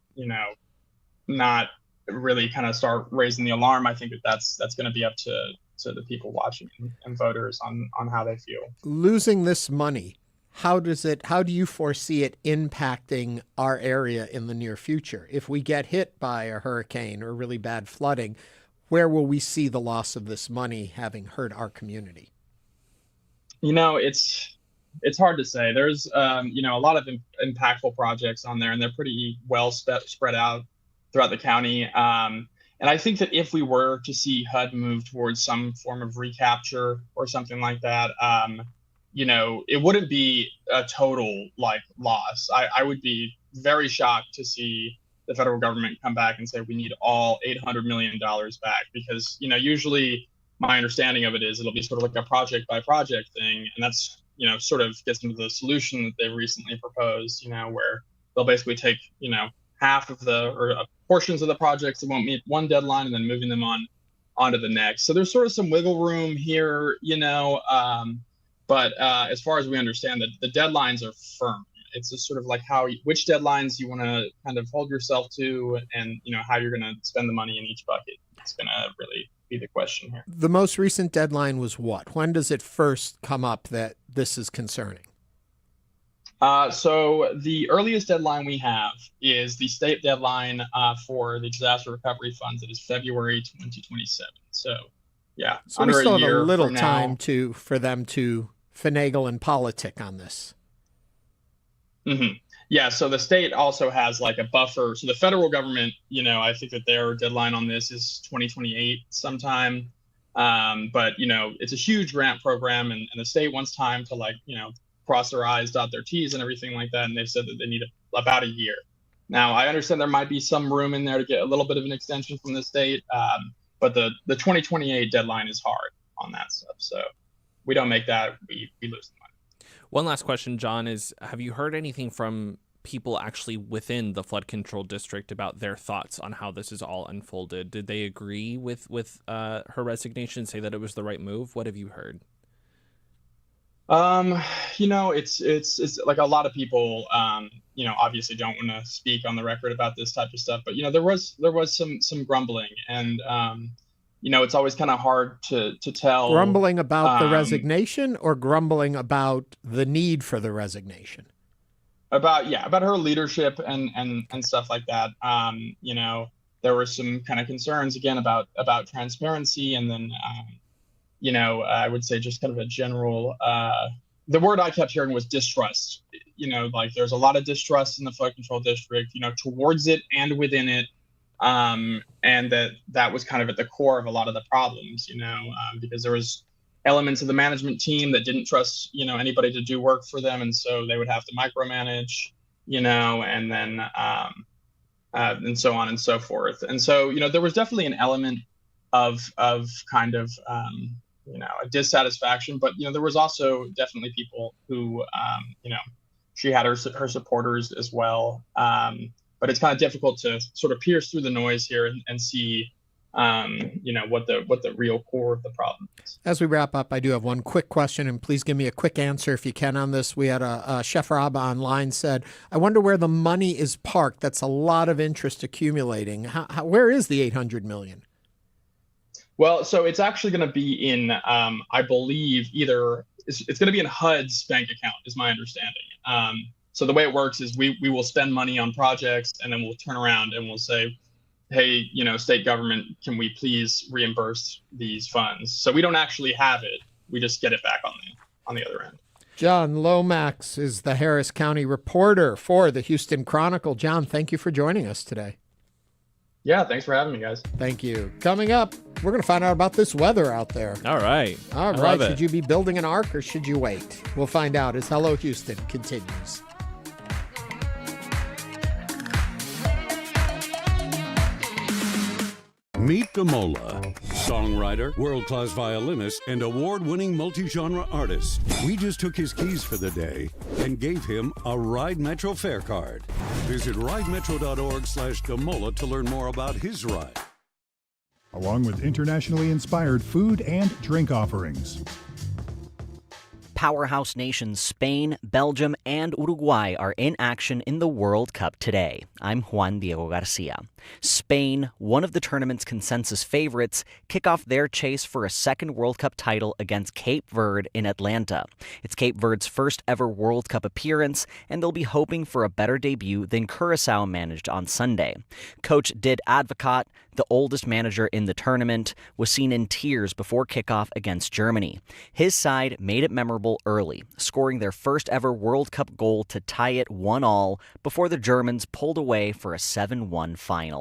not really kind of start raising the alarm. I think that's going to be up to the people watching and voters on how they feel. Losing this money, how do you foresee it impacting our area in the near future? If we get hit by a hurricane or really bad flooding, where will we see the loss of this money having hurt our community? It's hard to say. There's, a lot of impactful projects on there, and they're pretty well spread out throughout the county. And I think that if we were to see HUD move towards some form of recapture or something like that, it wouldn't be a total loss. I would be very shocked to see the federal government come back and say we need all $800 million back, because usually my understanding of it is it'll be sort of like a project by project thing, and that's sort of gets into the solution that they've recently proposed, where they'll basically take, half of portions of the projects that won't meet one deadline and then moving them onto the next. So there's sort of some wiggle room here, but as far as we understand that the deadlines are firm. It's just sort of like which deadlines you want to kind of hold yourself to, and, how you're going to spend the money in each bucket. It's going to really be the question here. The most recent deadline was what? When does it first come up that this is concerning? So the earliest deadline we have is the state deadline for the disaster recovery funds. It is February 2027. So, yeah, so under we still a year have a little from time now. for them to finagle and politic on this. Mm-hmm. Yeah, so the state also has like a buffer. So the federal government, I think that their deadline on this is 2028 sometime. But, it's a huge grant program, and the state wants time to cross their I's, dot their T's and everything like that. And they've said that they need about a year. Now, I understand there might be some room in there to get a little bit of an extension from the state. But the 2028 deadline is hard on that stuff. So we don't make that, we lose the money. One last question, John, is have you heard anything from people actually within the flood control district about their thoughts on how this is all unfolded? Did they agree with her resignation, say that it was the right move? What have you heard? It's like a lot of people, obviously don't want to speak on the record about this type of stuff, but there was some grumbling, and it's always kind of hard to tell. Grumbling about the resignation, or grumbling about the need for the resignation? About her leadership and stuff like that. There were some kind of concerns again about transparency, and then I would say just kind of a general, the word I kept hearing was distrust. Like there's a lot of distrust in the flood control district, towards it and within it. And that was kind of at the core of a lot of the problems, because there was elements of the management team that didn't trust, anybody to do work for them. And so they would have to micromanage, and then, and so on and so forth. And so, there was definitely an element of kind of, a dissatisfaction, but there was also definitely people who she had her supporters as well, but it's kind of difficult to sort of pierce through the noise here and see what the real core of the problem is. As we wrap up, I do have one quick question, and please give me a quick answer if you can on this. We had a Chef Rob online said, I wonder where the money is parked. That's a lot of interest accumulating. Where is the $800 million? Well, so it's actually going to be in, I believe, it's going to be in HUD's bank account, is my understanding. So the way it works is we will spend money on projects, and then we'll turn around and we'll say, hey, state government, can we please reimburse these funds? So we don't actually have it. We just get it back on the other end. John Lomax is the Harris County reporter for the Houston Chronicle. John, thank you for joining us today. Yeah, thanks for having me, guys. Thank you. Coming up, we're going to find out about this weather out there. All right. All right. Should you be building an ark, or should you wait? We'll find out as Hello Houston continues. Meet Damola, songwriter, world-class violinist, and award-winning multi-genre artist. We just took his keys for the day and gave him a Ride Metro fare card. Visit ridemetro.org/Damola to learn more about his ride. Along with internationally inspired food and drink offerings. Powerhouse nations Spain, Belgium, and Uruguay are in action in the World Cup today. I'm Juan Diego Garcia. Spain, one of the tournament's consensus favorites, kick off their chase for a second World Cup title against Cape Verde in Atlanta. It's Cape Verde's first ever World Cup appearance, and they'll be hoping for a better debut than Curaçao managed on Sunday. Coach Did Advocat, the oldest manager in the tournament, was seen in tears before kickoff against Germany. His side made it memorable early, scoring their first ever World Cup goal to tie it 1-1 before the Germans pulled away for a 7-1 final.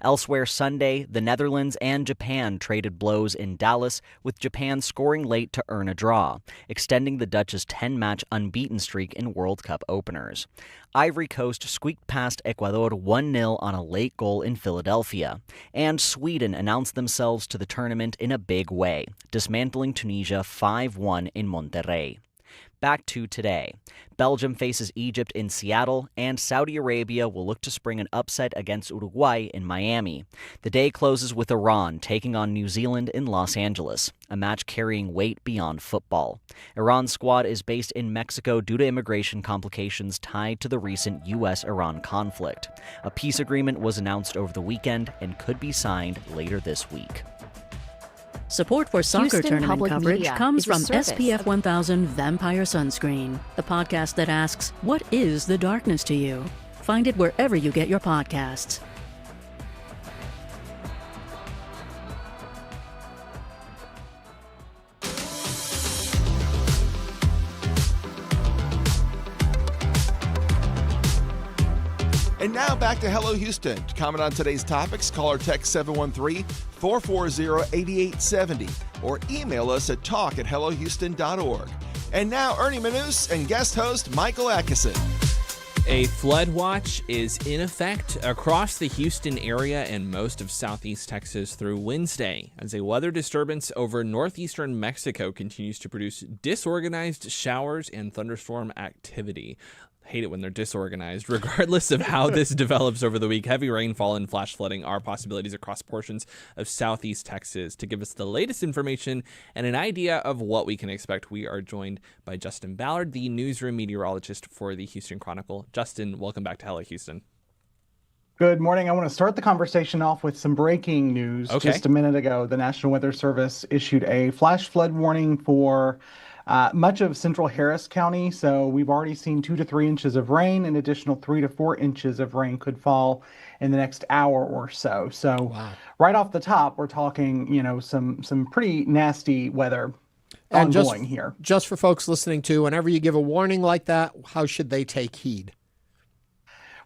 Elsewhere Sunday, the Netherlands and Japan traded blows in Dallas, with Japan scoring late to earn a draw, extending the Dutch's 10-match unbeaten streak in World Cup openers. Ivory Coast squeaked past Ecuador 1-0 on a late goal in Philadelphia, and Sweden announced themselves to the tournament in a big way, dismantling Tunisia 5-1 in Monterrey. Back to today. Belgium faces Egypt in Seattle, and Saudi Arabia will look to spring an upset against Uruguay in Miami. The day closes with Iran taking on New Zealand in Los Angeles, a match carrying weight beyond football. Iran's squad is based in Mexico due to immigration complications tied to the recent U.S.-Iran conflict. A peace agreement was announced over the weekend and could be signed later this week. Support for soccer Houston tournament Public coverage Media comes is a from service SPF 1000 Vampire Sunscreen, the podcast that asks, what is the darkness to you? Find it wherever you get your podcasts. And now back to Hello Houston. To comment on today's topics, call or text 713-440-8870 or email us at talk@hellohouston.org. And now Ernie Manouse and guest host Michael Adkison. A flood watch is in effect across the Houston area and most of southeast Texas through Wednesday, as a weather disturbance over northeastern Mexico continues to produce disorganized showers and thunderstorm activity. hate it when they're disorganized. Regardless of how this develops over the week, heavy rainfall and flash flooding are possibilities across portions of southeast Texas. To give us the latest information and an idea of what we can expect, we are joined by Justin Ballard, the newsroom meteorologist for the Houston Chronicle. Justin, welcome back to Hello Houston. Good morning. I want to start the conversation off with some breaking news. Okay. Just a minute ago, the National Weather Service issued a flash flood warning for much of central Harris County. So we've already seen 2 to 3 inches of rain. An additional 3 to 4 inches of rain could fall in the next hour or so. So right off the top, we're talking, some pretty nasty weather And ongoing here. Just for folks listening to, whenever you give a warning like that, how should they take heed?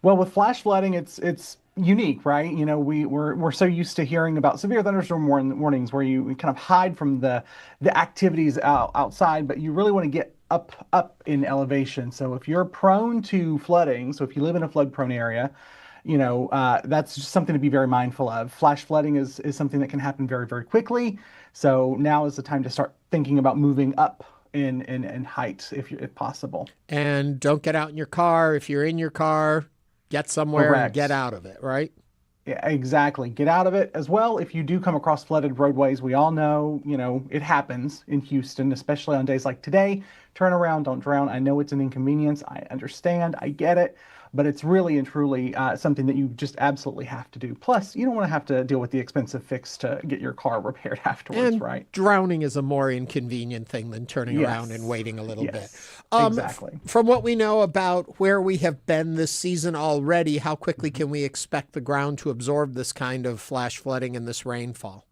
Well, with flash flooding, it's unique, right? We're so used to hearing about severe thunderstorm warnings where you kind of hide from the activities outside, but you really want to get up in elevation. So if you're prone to flooding, so if you live in a flood-prone area, that's just something to be very mindful of. Flash flooding is something that can happen very, very quickly. So now is the time to start thinking about moving up in height if possible. And don't get out in your car. If you're in your car, get somewhere and Correct. get out of it, right? Yeah, exactly. Get out of it as well. If you do come across flooded roadways, we all know, it happens in Houston, especially on days like today. Turn around, don't drown. I know it's an inconvenience. I understand. I get it. But it's really and truly something that you just absolutely have to do. Plus, you don't want to have to deal with the expensive fix to get your car repaired afterwards, And right? drowning is a more inconvenient thing than turning Yes. around and waiting a little bit. Yes, Exactly. From what we know about where we have been this season already, how quickly can we expect the ground to absorb this kind of flash flooding and this rainfall?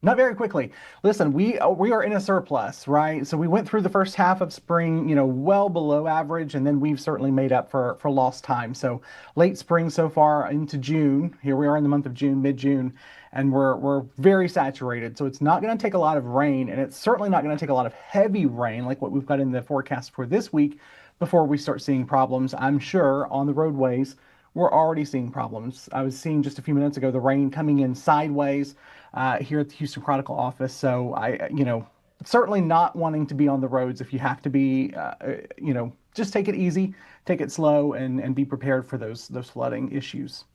Not very quickly. Listen, we are in a surplus, right? So we went through the first half of spring, well below average, and then we've certainly made up for lost time. So late spring so far into June. Here we are in the month of June, mid-June, and we're very saturated. So it's not going to take a lot of rain, and it's certainly not going to take a lot of heavy rain like what we've got in the forecast for this week before we start seeing problems. I'm sure on the roadways, we're already seeing problems. I was seeing just a few minutes ago the rain coming in sideways here at the Houston Chronicle office. So certainly not wanting to be on the roads. If you have to be, just take it easy, take it slow, and be prepared for those flooding issues.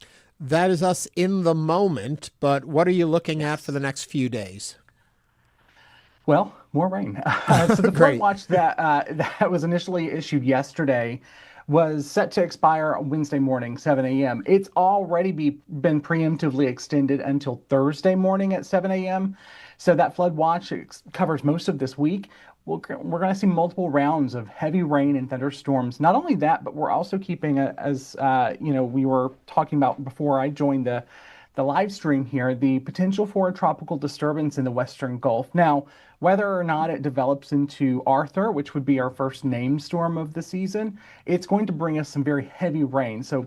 That is us in the moment, but what are you looking at for the next few days? Well, more rain. So the flood watch that was initially issued yesterday was set to expire on Wednesday morning, 7 a.m. It's already been preemptively extended until Thursday morning at 7 a.m. So that flood watch covers most of this week. We're going to see multiple rounds of heavy rain and thunderstorms. Not only that, but we're also keeping, as we were talking about before I joined the live stream here, the potential for a tropical disturbance in the Western Gulf. Now, whether or not it develops into Arthur, which would be our first named storm of the season, it's going to bring us some very heavy rain. So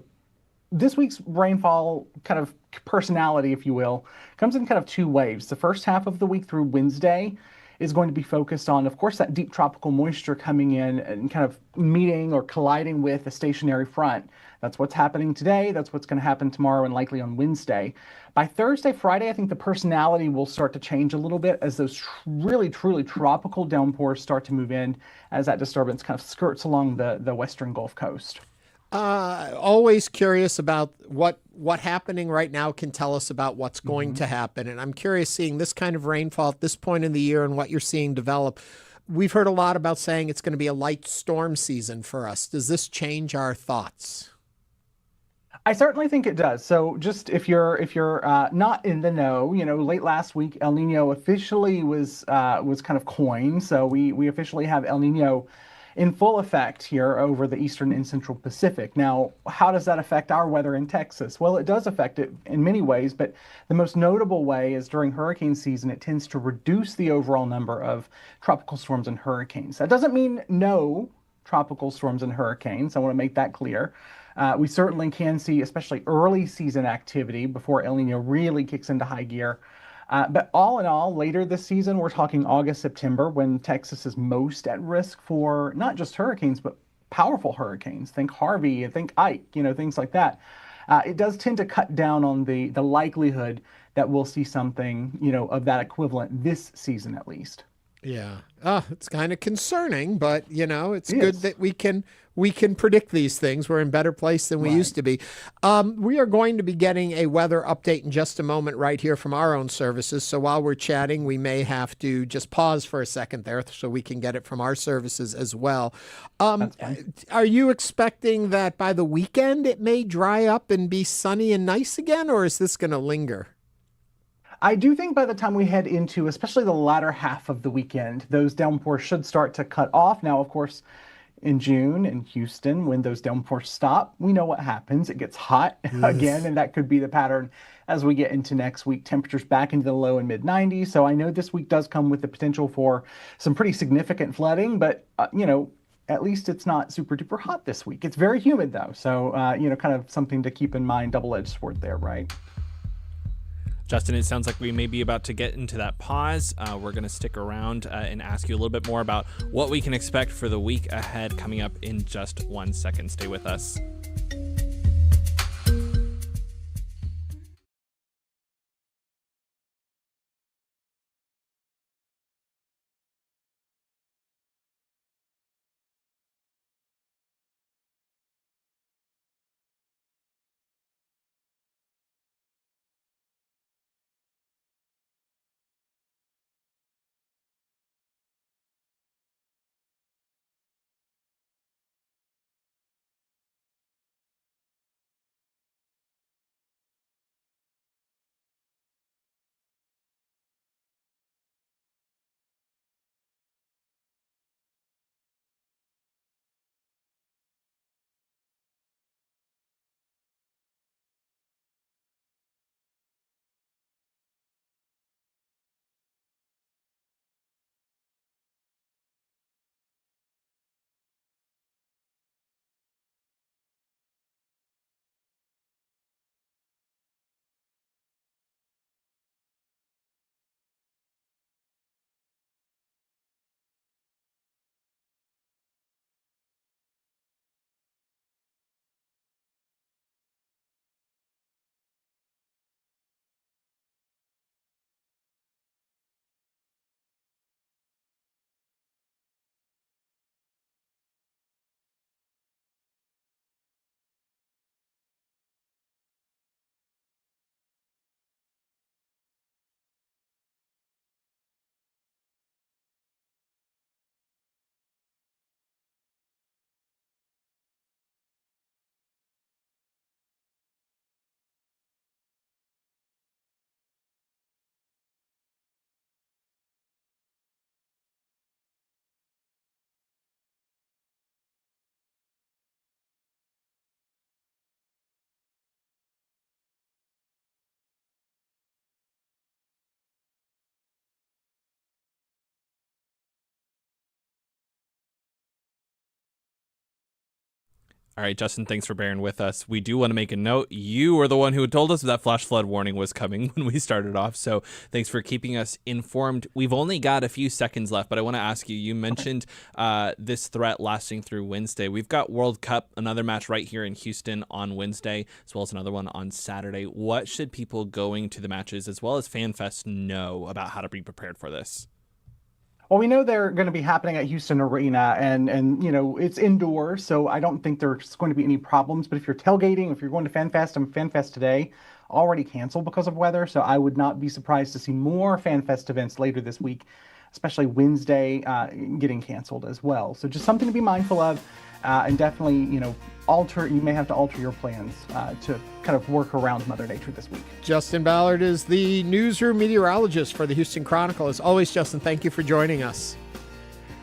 this week's rainfall kind of personality, if you will, comes in kind of two waves. The first half of the week through Wednesday is going to be focused on, of course, that deep tropical moisture coming in and kind of meeting or colliding with a stationary front. That's what's happening today. That's what's going to happen tomorrow and likely on Wednesday. By Thursday, Friday, I think the personality will start to change a little bit as those really, truly tropical downpours start to move in as that disturbance kind of skirts along the western Gulf Coast. Always curious about what happening right now can tell us about what's going to happen. And I'm curious, seeing this kind of rainfall at this point in the year and what you're seeing develop. We've heard a lot about saying it's going to be a light storm season for us. Does this change our thoughts? I certainly think it does. So just if you're not in the know, late last week, El Nino officially was kind of coined. So we officially have El Nino in full effect here over the eastern and central Pacific. Now, how does that affect our weather in Texas? Well, it does affect it in many ways, but the most notable way is during hurricane season, it tends to reduce the overall number of tropical storms and hurricanes. That doesn't mean no tropical storms and hurricanes. I want to make that clear. We certainly can see, especially early season activity before El Nino really kicks into high gear. But all in all, later this season, we're talking August, September, when Texas is most at risk for not just hurricanes, but powerful hurricanes. Think Harvey, think Ike, things like that. It does tend to cut down on the likelihood that we'll see something, of that equivalent this season at least. Yeah. It's kind of concerning, but it's good that we can predict these things. We're in a better place than we used to be. We are going to be getting a weather update in just a moment right here from our own services. So while we're chatting, we may have to just pause for a second there so we can get it from our services as well. Are you expecting that by the weekend it may dry up and be sunny and nice again, or is this going to linger? I do think by the time we head into, especially the latter half of the weekend, those downpours should start to cut off. Now, of course, in June in Houston, when those downpours stop, we know what happens. It gets hot again, and that could be the pattern as we get into next week. Temperatures back into the low and mid 90s. So I know this week does come with the potential for some pretty significant flooding, but, at least it's not super duper hot this week. It's very humid, though. So, kind of something to keep in mind, double-edged sword there, right? Justin, it sounds like we may be about to get into that pause. We're going to stick around and ask you a little bit more about what we can expect for the week ahead coming up in just 1 second. Stay with us. All right, Justin, thanks for bearing with us. We do want to make a note. You were the one who told us that flash flood warning was coming when we started off, so thanks for keeping us informed. We've only got a few seconds left, but I want to ask you, you mentioned this threat lasting through Wednesday. We've got World Cup, another match right here in Houston on Wednesday, as well as another one on Saturday. What should people going to the matches, as well as FanFest, know about how to be prepared for this? Well, we know they're going to be happening at Houston Arena, and it's indoors, so I don't think there's going to be any problems. But if you're tailgating, if you're going to FanFest, and FanFest today already canceled because of weather, so I would not be surprised to see more FanFest events later this week, especially Wednesday getting canceled as well. So just something to be mindful of, and definitely, you may have to alter your plans to kind of work around Mother Nature this week. Justin Ballard is the newsroom meteorologist for the Houston Chronicle. As always, Justin, thank you for joining us.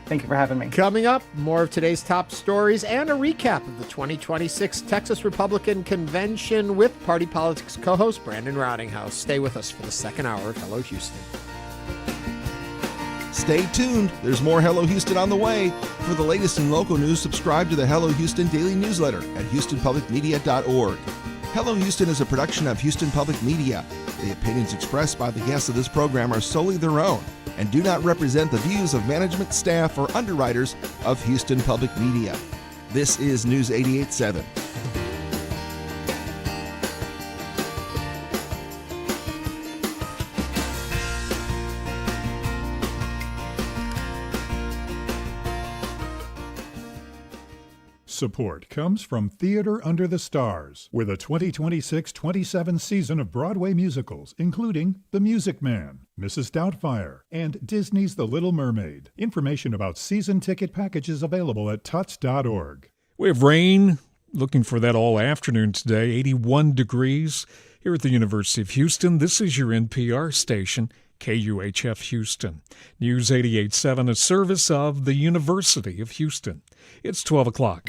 Thank you for having me. Coming up, more of today's top stories and a recap of the 2026 Texas Republican Convention with Party Politics co-host Brandon Rottinghaus. Stay with us for the second hour of Hello Houston. Stay tuned. There's more Hello Houston on the way. For the latest in local news, subscribe to the Hello Houston daily newsletter at houstonpublicmedia.org. Hello Houston is a production of Houston Public Media. The opinions expressed by the guests of this program are solely their own and do not represent the views of management, staff, or underwriters of Houston Public Media. This is News 88.7. Support comes from Theater Under the Stars, with a 2026-27 season of Broadway musicals, including The Music Man, Mrs. Doubtfire, and Disney's The Little Mermaid. Information about season ticket packages available at tuts.org. We have rain. Looking for that all afternoon today, 81 degrees here at the University of Houston. This is your NPR station, KUHF Houston. News 88.7, a service of the University of Houston. It's 12 o'clock.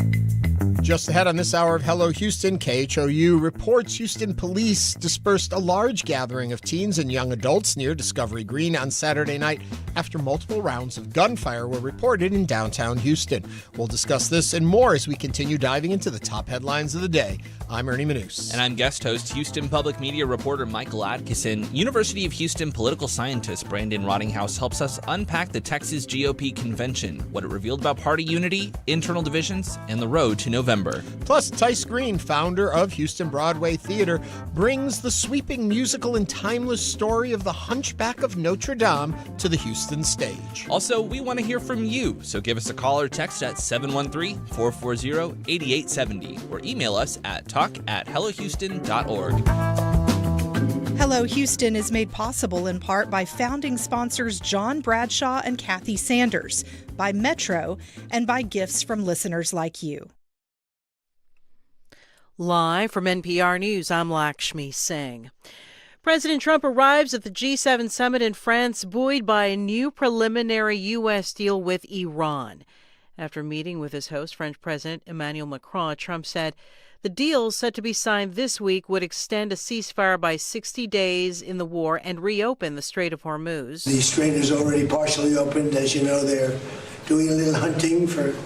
Just ahead on this hour of Hello Houston, KHOU reports Houston police dispersed a large gathering of teens and young adults near Discovery Green on Saturday night after multiple rounds of gunfire were reported in downtown Houston. We'll discuss this and more as we continue diving into the top headlines of the day. I'm Ernie Manouse. And I'm guest host, Houston Public Media reporter Michael Adkison. University of Houston political scientist Brandon Rottinghaus helps us unpack the Texas GOP convention, what it revealed about party unity, internal divisions, and the road to November. Plus, Tice Green, founder of Houston Broadway Theater, brings the sweeping musical and timeless story of the Hunchback of Notre Dame to the Houston stage. Also, we want to hear from you, so give us a call or text at 713-440-8870 or email us at talk@hellohouston.org. Hello Houston is made possible in part by founding sponsors John Bradshaw and Kathy Sanders, by Metro, and by gifts from listeners like you. Live from NPR News, I'm Lakshmi Singh. President Trump arrives at the G7 summit in France, buoyed by a new preliminary U.S. deal with Iran. After meeting with his host, French President Emmanuel Macron, Trump said the deal set to be signed this week would extend a ceasefire by 60 days in the war and reopen the Strait of Hormuz. The strait is already partially opened. As you know, they're doing a little hunting for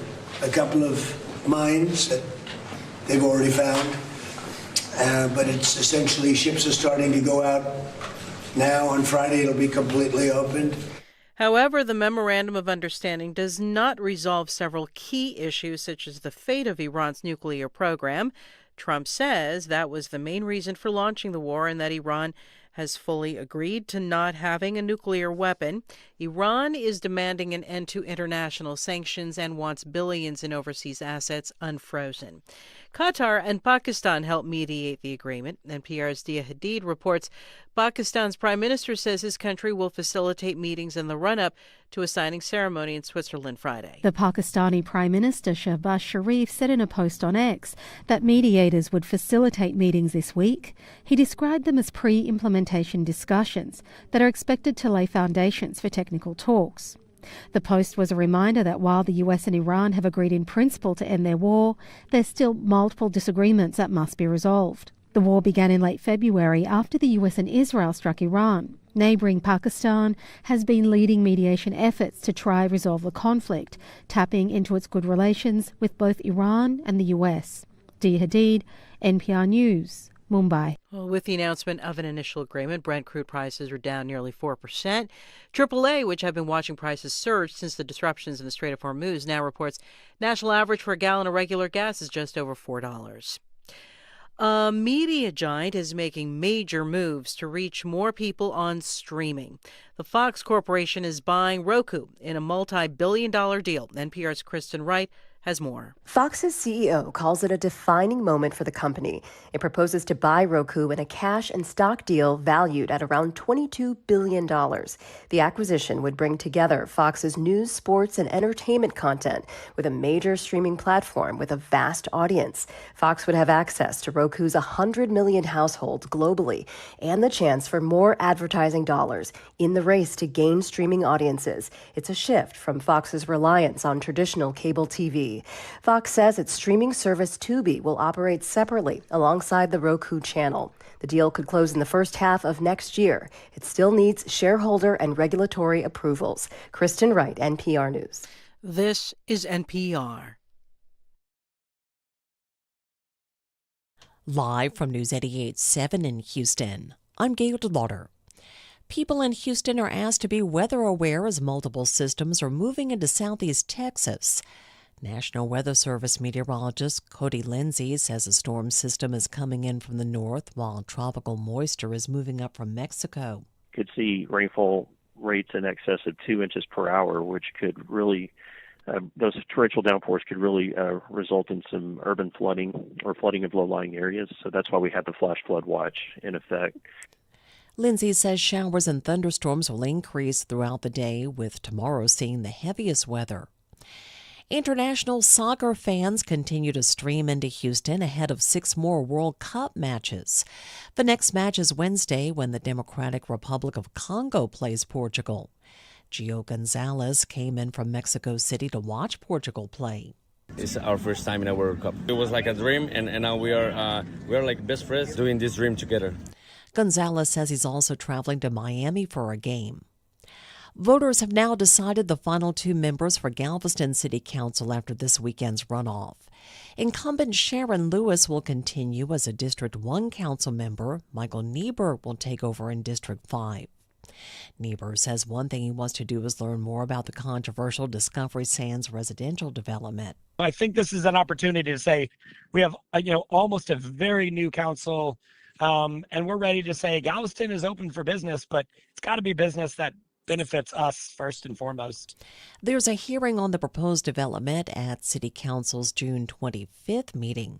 a couple of mines that they've already found. But it's essentially ships are starting to go out now. On Friday, it'll be completely opened. However, the Memorandum of Understanding does not resolve several key issues, such as the fate of Iran's nuclear program. Trump says that was the main reason for launching the war and that Iran has fully agreed to not having a nuclear weapon. Iran is demanding an end to international sanctions and wants billions in overseas assets unfrozen. Qatar and Pakistan helped mediate the agreement. NPR's Dia Hadid reports Pakistan's prime minister says his country will facilitate meetings in the run-up to a signing ceremony in Switzerland Friday. The Pakistani Prime Minister Shehbaz Sharif said in a post on X that mediators would facilitate meetings this week. He described them as pre-implementation discussions that are expected to lay foundations for technical talks. The post was a reminder that while the US and Iran have agreed in principle to end their war, there's still multiple disagreements that must be resolved. The war began in late February after the US and Israel struck Iran. Neighbouring Pakistan has been leading mediation efforts to try to resolve the conflict, tapping into its good relations with both Iran and the US. Dia Hadid, NPR News, Mumbai. Well, with the announcement of an initial agreement, Brent crude prices are down nearly 4%. AAA, which have been watching prices surge since the disruptions in the Strait of Hormuz, now reports national average for a gallon of regular gas is just over $4. A media giant is making major moves to reach more people on streaming. The Fox Corporation is buying Roku in a multi-billion-dollar deal. NPR's Kristen Wright has more. Fox's CEO calls it a defining moment for the company. It proposes to buy Roku in a cash and stock deal valued at around $22 billion. The acquisition would bring together Fox's news, sports, and entertainment content with a major streaming platform with a vast audience. Fox would have access to Roku's 100 million households globally and the chance for more advertising dollars in the race to gain streaming audiences. It's a shift from Fox's reliance on traditional cable TV. Fox says its streaming service Tubi will operate separately alongside the Roku channel. The deal could close in the first half of next year. It still needs shareholder and regulatory approvals. Kristen Wright, NPR News. This is NPR. Live from News 88.7 in Houston, I'm Gail DeLauder. People in Houston are asked to be weather aware as multiple systems are moving into southeast Texas. National Weather Service meteorologist Cody Lindsay says a storm system is coming in from the north while tropical moisture is moving up from Mexico. Could see rainfall rates in excess of 2 inches per hour, which could really those torrential downpours could really result in some urban flooding or flooding of low-lying areas. So that's why we had the flash flood watch in effect. Lindsay says showers and thunderstorms will increase throughout the day, with tomorrow seeing the heaviest weather. International soccer fans continue to stream into Houston ahead of 6 more World Cup matches. The next match is Wednesday when the Democratic Republic of Congo plays Portugal. Gio Gonzalez came in from Mexico City to watch Portugal play. It's our first time in a World Cup. It was like a dream, and now we are like best friends doing this dream together. Gonzalez says he's also traveling to Miami for a game. Voters have now decided the final 2 members for Galveston City Council after this weekend's runoff. Incumbent Sharon Lewis will continue as a District 1 council member. Michael Niebuhr will take over in District 5. Niebuhr says one thing he wants to do is learn more about the controversial Discovery Sands residential development. I think this is an opportunity to say we have almost a very new council, and we're ready to say Galveston is open for business, but it's got to be business that benefits us first and foremost. There's a hearing on the proposed development at City Council's June 25th meeting.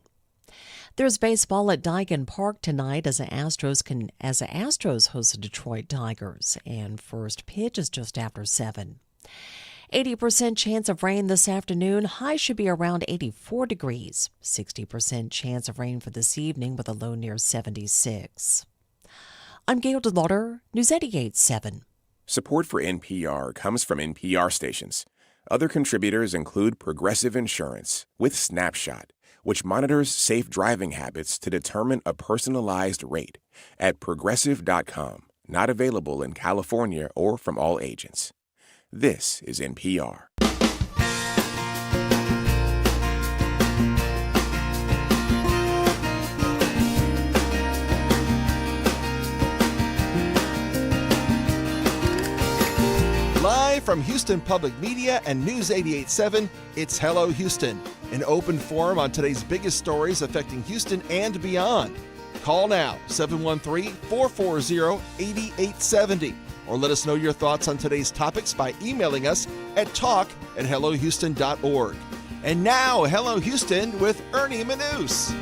There's baseball at Dyken Park tonight as the Astros host the Detroit Tigers, and first pitch is just after 7. 80% chance of rain this afternoon. High should be around 84 degrees. 60% chance of rain for this evening with a low near 76. I'm Gail DeLauder, News 88.7. Support for NPR comes from NPR stations. Other contributors include Progressive Insurance with Snapshot, which monitors safe driving habits to determine a personalized rate at Progressive.com. Not available in California or from all agents. This is NPR. Live from Houston Public Media and News 88.7, it's Hello Houston, an open forum on today's biggest stories affecting Houston and beyond. Call now, 713-440-8870, or let us know your thoughts on today's topics by emailing us at talk@hellohouston.org. And now, Hello Houston with Ernie Manouse.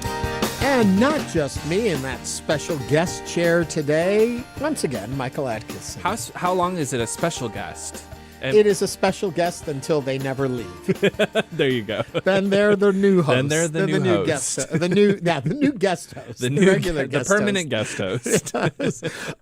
And not just me in that special guest chair today. Once again, Michael Adkison. How long is it a special guest? It is a special guest until they never leave. There you go. Then they're the new host. Then they're the new host. The new guest host. The permanent guest host.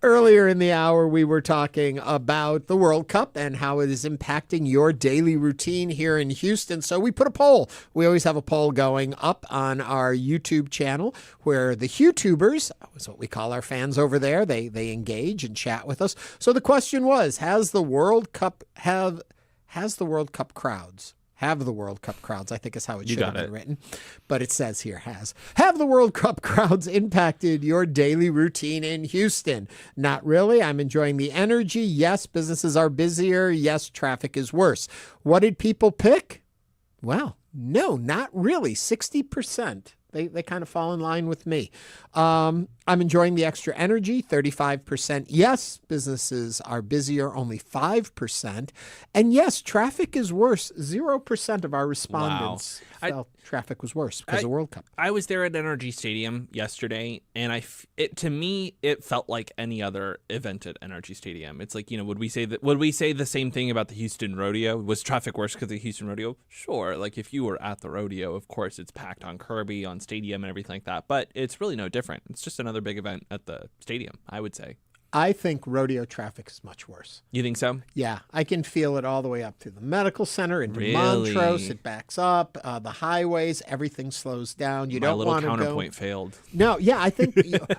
Earlier in the hour, we were talking about the World Cup and how it is impacting your daily routine here in Houston. So we put a poll. We always have a poll going up on our YouTube channel where the YouTubers, is what we call our fans over there, they engage and chat with us. So the question was, has the World Cup crowds, I think is how it should have been written, but it says here have the World Cup crowds impacted your daily routine in Houston? Not really. I'm enjoying the energy. Yes, businesses are busier. Yes, traffic is worse. What did people pick? Well, no, not really. 60%. They kind of fall in line with me. I'm enjoying the extra energy, 35%. Yes, businesses are busier, only 5%. And yes, traffic is worse. 0% of our respondents felt traffic was worse because of World Cup. I was there at NRG Stadium yesterday, and to me, it felt like any other event at NRG Stadium. It's like, would we say the same thing about the Houston Rodeo? Was traffic worse because of the Houston Rodeo? Sure. Like if you were at the rodeo, of course, it's packed on Kirby, on Stadium, and everything like that. But it's really no different. It's just another big event at the stadium, I would say. I think rodeo traffic is much worse. You think so? Yeah, I can feel it all the way up to the medical center into Really? Montrose. It backs up. The highways, everything slows down. You don't want to go. My little counterpoint failed. No, yeah, I think,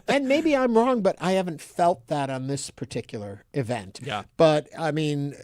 and maybe I'm wrong, but I haven't felt that on this particular event. Yeah. But I mean,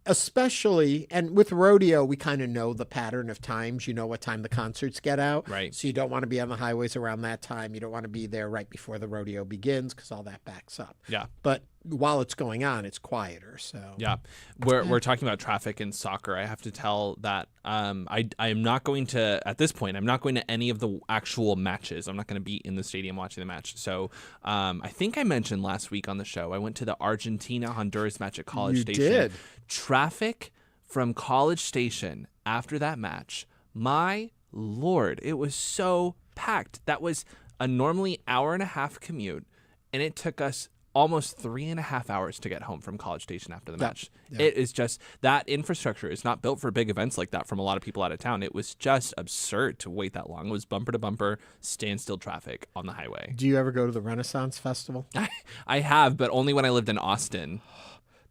especially, and with rodeo, we kind of know the pattern of times. You know what time the concerts get out. Right. So you don't want to be on the highways around that time. You don't want to be there right before the rodeo begins because all that backs up. Yeah. But while it's going on, it's quieter. So yeah, we're talking about traffic in soccer. I have to tell that I am not going to, at this point, I'm not going to any of the actual matches. I'm not going to be in the stadium watching the match. So I think I mentioned last week on the show, I went to the Argentina-Honduras match at College Station. You did. Traffic from College Station after that match, my Lord, it was so packed. That was a normally hour-and-a-half commute, and it took us almost 3.5 hours to get home from College Station after the match. Yeah. It is just, that infrastructure is not built for big events like that from a lot of people out of town. It was just absurd to wait that long. It was bumper to bumper, standstill traffic on the highway. Do you ever go to the Renaissance Festival? I have, but only when I lived in Austin.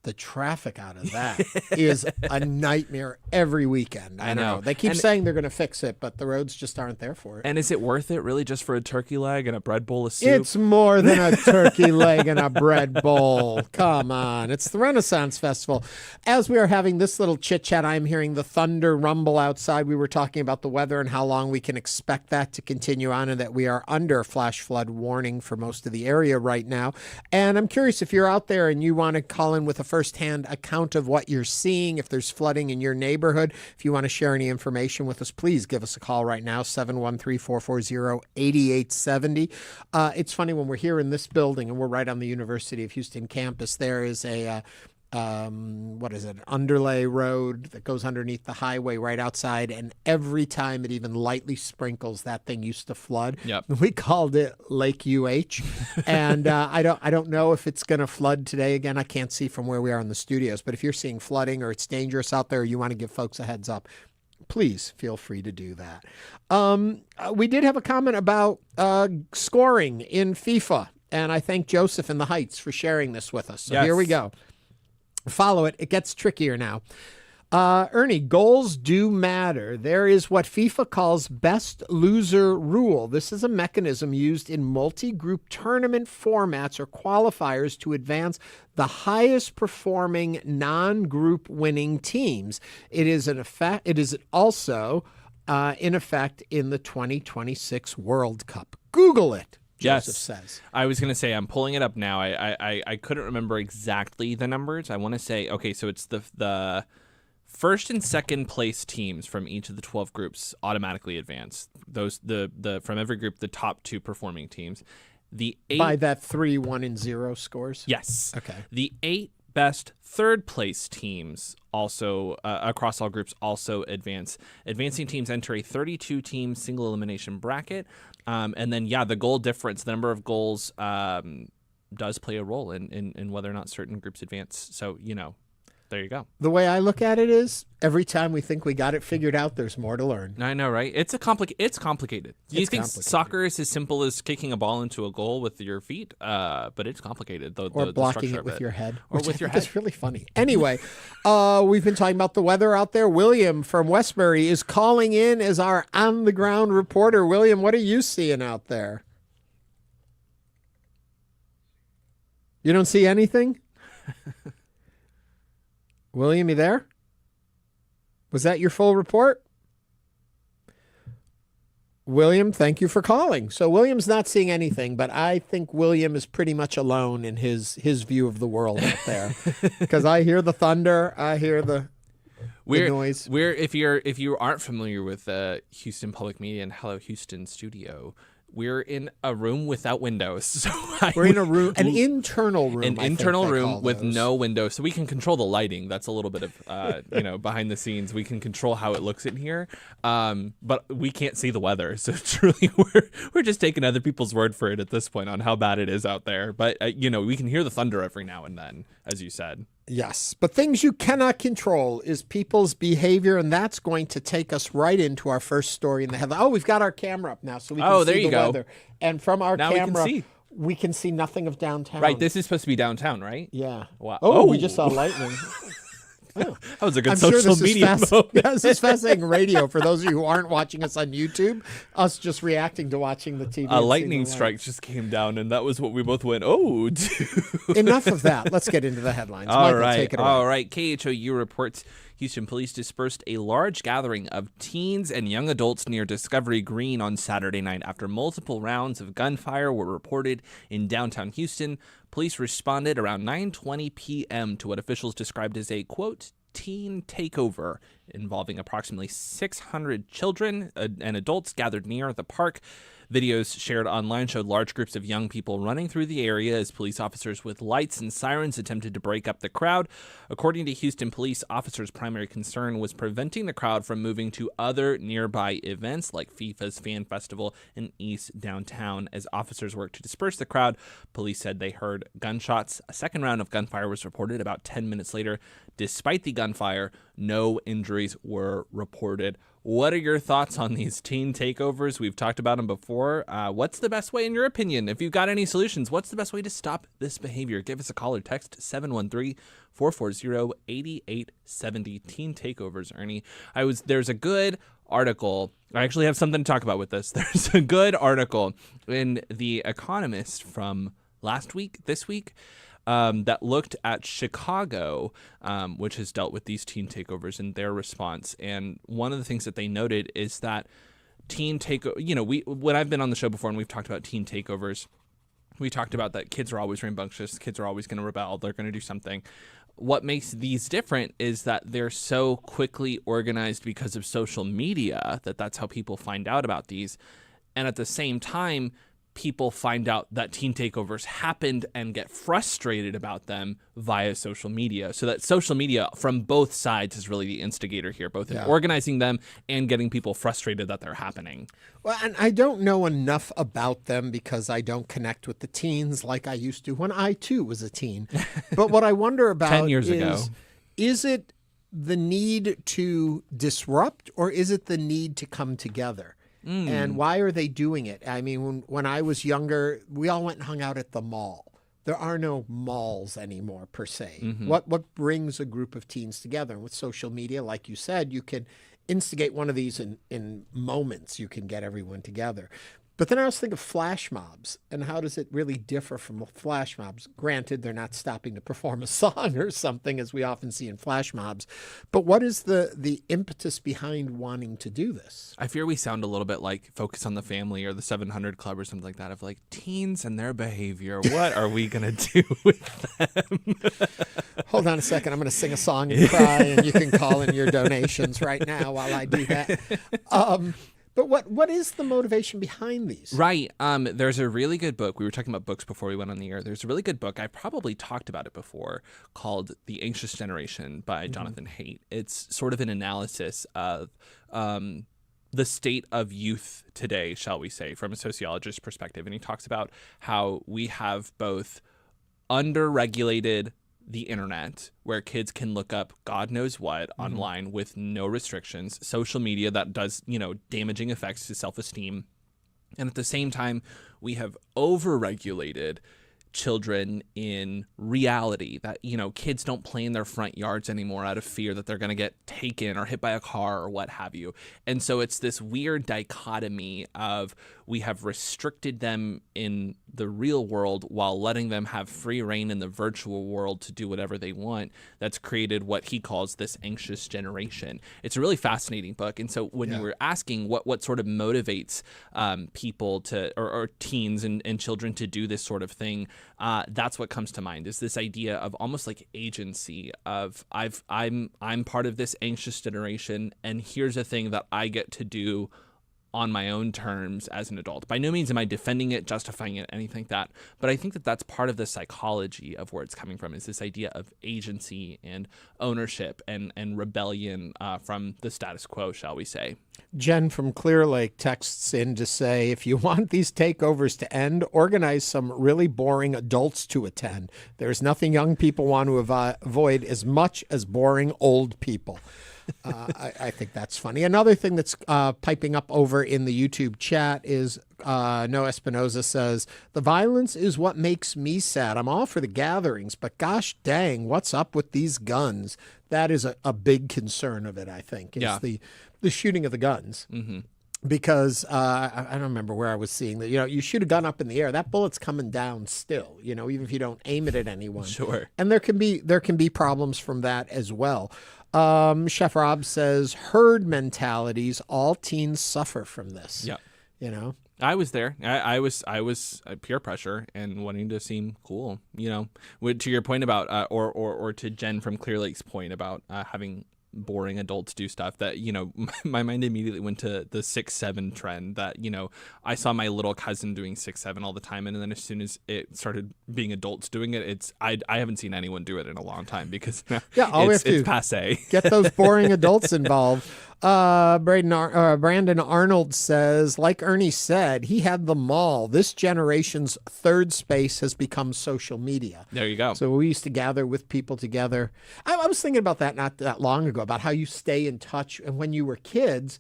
The traffic out of that is a nightmare every weekend. I don't know. They keep And saying they're going to fix it, but the roads just aren't there for it. And is it worth it really just for a turkey leg and a bread bowl of soup? It's more than a turkey leg and a bread bowl. Come on. It's the Renaissance Festival. As we are having this little chit-chat, I'm hearing the thunder rumble outside. We were talking about the weather and how long we can expect that to continue on, and that we are under flash flood warning for most of the area right now. And I'm curious if you're out there and you want to call in with a firsthand account of what you're seeing, if there's flooding in your neighborhood. If you want to share any information with us, please give us a call right now, 713-440-8870. It's funny, when we're here in this building and we're right on the University of Houston campus, there is a underlay road that goes underneath the highway right outside, and every time it even lightly sprinkles, that thing used to flood. Yep. We called it Lake UH, and I don't know if it's going to flood today again. I can't see from where we are in the studios, but if you're seeing flooding or it's dangerous out there, or you want to give folks a heads up, please feel free to do that. We did have a comment about scoring in FIFA, and I thank Joseph in the Heights for sharing this with us. So Here we go. Follow it. It gets trickier now. Ernie, goals do matter. There is what FIFA calls best loser rule. This is a mechanism used in multi-group tournament formats or qualifiers to advance the highest performing non-group winning teams. It is also in effect in the 2026 World Cup. Google it. Joseph says. I was going to say, I'm pulling it up now. I couldn't remember exactly the numbers. I want to say, okay, so it's the first and second place teams from each of the 12 groups automatically advance. Those from every group, the top 2 performing teams. By that 3, 1, and 0 scores? Yes. Okay. The 8 best third place teams also across all groups also advance. Advancing teams enter a 32-team single elimination bracket. And then, the goal difference, the number of goals does play a role in whether or not certain groups advance. So, there you go. The way I look at it is, every time we think we got it figured out, there's more to learn. I know, right? It's complicated. You think soccer is as simple as kicking a ball into a goal with your feet, but it's complicated. Or blocking it with your head. Or with your head. It's really funny. Anyway, we've been talking about the weather out there. William from Westbury is calling in as our on-the-ground reporter. William, what are you seeing out there? You don't see anything? William, you there? Was that your full report? William, thank you for calling. So William's not seeing anything, but I think William is pretty much alone in his view of the world out there. Because I hear the thunder, I hear the noise. If you aren't familiar with Houston Public Media and Hello Houston Studio, we're in a room without windows. So we're in an internal room, with no windows, so we can control the lighting. That's a little bit of behind the scenes. We can control how it looks in here, but we can't see the weather. So it's really we're just taking other people's word for it at this point on how bad it is out there. But we can hear the thunder every now and then, as you said. Yes, but things you cannot control is people's behavior, and that's going to take us right into our first story in the headline. Oh, we've got our camera up now, so we can see the weather. And from our camera, we can see nothing of downtown. Right, this is supposed to be downtown, right? Yeah. Wow. Oh, we just saw lightning. Oh. That was a good social media moment. This is fascinating radio for those of you who aren't watching us on YouTube. Us just reacting to watching the TV. A lightning strike just came down, and that was what we both went, oh. Enough of that. Let's get into the headlines. All Michael, take it away. All right. KHOU reports Houston police dispersed a large gathering of teens and young adults near Discovery Green on Saturday night after multiple rounds of gunfire were reported in downtown Houston. Police responded around 9:20 p.m. to what officials described as a, quote, teen takeover involving approximately 600 children and adults gathered near the park. Videos shared online showed large groups of young people running through the area as police officers with lights and sirens attempted to break up the crowd. According to Houston police, officers' primary concern was preventing the crowd from moving to other nearby events like FIFA's Fan Festival in East Downtown. As officers worked to disperse the crowd, police said they heard gunshots. A second round of gunfire was reported about 10 minutes later. Despite the gunfire, no injuries were reported. What are your thoughts on these teen takeovers? We've talked about them before. What's the best way, in your opinion? If you've got any solutions, what's the best way to stop this behavior? Give us a call or text 713-440-8870. Teen takeovers, Ernie. There's a good article. I actually have something to talk about with this. There's a good article in The Economist from this week, that looked at Chicago, which has dealt with these teen takeovers and their response. And one of the things that they noted is that when I've been on the show before and we've talked about teen takeovers, we talked about that kids are always rambunctious, kids are always going to rebel, they're going to do something. What makes these different is that they're so quickly organized because of social media that's how people find out about these. And at the same time, people find out that teen takeovers happened and get frustrated about them via social media. So that social media from both sides is really the instigator here, both in organizing them and getting people frustrated that they're happening. Well, and I don't know enough about them because I don't connect with the teens like I used to when I, too, was a teen. But what I wonder about 10 years ago. Is it the need to disrupt or is it the need to come together? And why are they doing it? I mean, when I was younger, we all went and hung out at the mall. There are no malls anymore, per se. Mm-hmm. What brings a group of teens together? And with social media, like you said, you can instigate one of these in moments. You can get everyone together. But then I was thinking of flash mobs, and how does it really differ from flash mobs? Granted, they're not stopping to perform a song or something, as we often see in flash mobs. But what is the impetus behind wanting to do this? I fear we sound a little bit like Focus on the Family or the 700 Club or something like that, of like teens and their behavior. What are we going to do with them? Hold on a second. I'm going to sing a song and cry, and you can call in your donations right now while I do that. But what is the motivation behind these? Right. There's a really good book. We were talking about books before we went on the air. There's a really good book. I probably talked about it before, called The Anxious Generation by Jonathan Haidt. It's sort of an analysis of the state of youth today, shall we say, from a sociologist's perspective. And he talks about how we have both under-regulated the internet, where kids can look up God knows what online with no restrictions, social media that does, damaging effects to self-esteem. And at the same time, we have over-regulated children in reality, that, kids don't play in their front yards anymore out of fear that they're going to get taken or hit by a car or what have you. And so it's this weird dichotomy of we have restricted them in the real world while letting them have free reign in the virtual world to do whatever they want. That's created what he calls this anxious generation. It's a really fascinating book. And so when you were asking what sort of motivates people to, or teens and children to do this sort of thing, that's what comes to mind, is this idea of almost like agency of I'm part of this anxious generation, and here's a thing that I get to do on my own terms as an adult. By no means am I defending it, justifying it, anything like that. But I think that that's part of the psychology of where it's coming from, is this idea of agency and ownership and rebellion from the status quo, shall we say. Jen from Clear Lake texts in to say, if you want these takeovers to end, organize some really boring adults to attend. There's nothing young people want to avoid as much as boring old people. I think that's funny. Another thing that's piping up over in the YouTube chat is Noah Espinoza says, the violence is what makes me sad. I'm all for the gatherings, but gosh dang, what's up with these guns? That is a big concern of it, I think, is the shooting of the guns. Mm-hmm. Because I don't remember where I was seeing that, you shoot a gun up in the air, that bullet's coming down still, even if you don't aim it at anyone. Sure. And there can be problems from that as well. Chef Rob says, herd mentalities, all teens suffer from this. Yeah. I was there. I was peer pressure and wanting to seem cool, to your point about, or to Jen from Clear Lake's point about having boring adults do stuff that, my mind immediately went to the 6'7" trend that, I saw my little cousin doing 6'7" all the time. And then as soon as it started being adults doing it, I haven't seen anyone do it in a long time because it's passe. Get those boring adults involved. Brandon Arnold says, like Ernie said, he had the mall. This generation's third space has become social media. There you go. So we used to gather with people together. I was thinking about that not that long ago, about how you stay in touch. And when you were kids,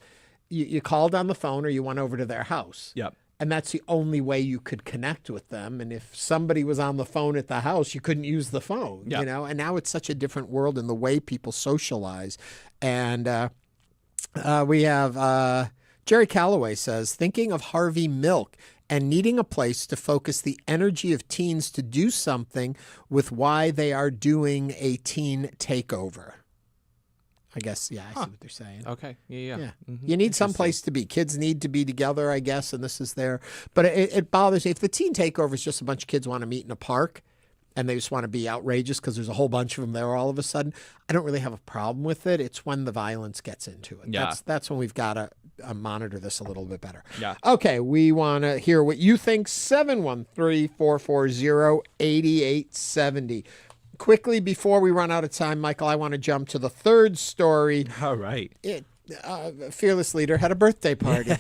you called on the phone or you went over to their house. Yep. And that's the only way you could connect with them. And if somebody was on the phone at the house, you couldn't use the phone, Yep. And now it's such a different world in the way people socialize. And we have Jerry Calloway says, thinking of Harvey Milk and needing a place to focus the energy of teens to do something with why they are doing a teen takeover. I guess, I see what they're saying. Okay. Yeah. Mm-hmm. You need some place to be. Kids need to be together, I guess, and this is there. But it bothers me. If the teen takeover is just a bunch of kids want to meet in a park and they just want to be outrageous because there's a whole bunch of them there all of a sudden, I don't really have a problem with it. It's when the violence gets into it. Yeah. That's when we've got to monitor this a little bit better. Yeah. Okay, we want to hear what you think. 713-440-8870. Quickly, before we run out of time, Michael, I want to jump to the third story. All right. Fearless leader had a birthday party.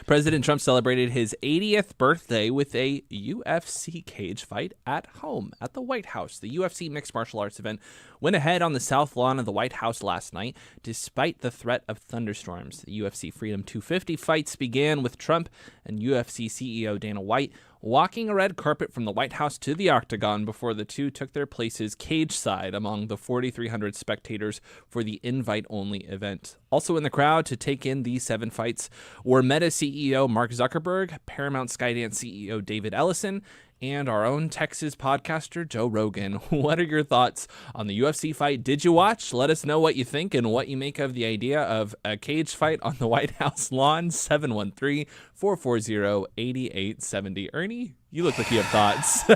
President Trump celebrated his 80th birthday with a UFC cage fight at home at the White House. The UFC mixed martial arts event went ahead on the south lawn of the White House last night, despite the threat of thunderstorms. The UFC Freedom 250 fights began with Trump and UFC CEO Dana White walking a red carpet from the White House to the Octagon before the two took their places cage side among the 4,300 spectators for the invite-only event. Also in the crowd to take in these 7 fights were Meta CEO Mark Zuckerberg, Paramount Skydance CEO David Ellison, and our own Texas podcaster Joe Rogan. What are your thoughts on the UFC fight? Did you watch? Let us know what you think and what you make of the idea of a cage fight on the White House lawn. 713-440-8870. Ernie, you look like you have thoughts.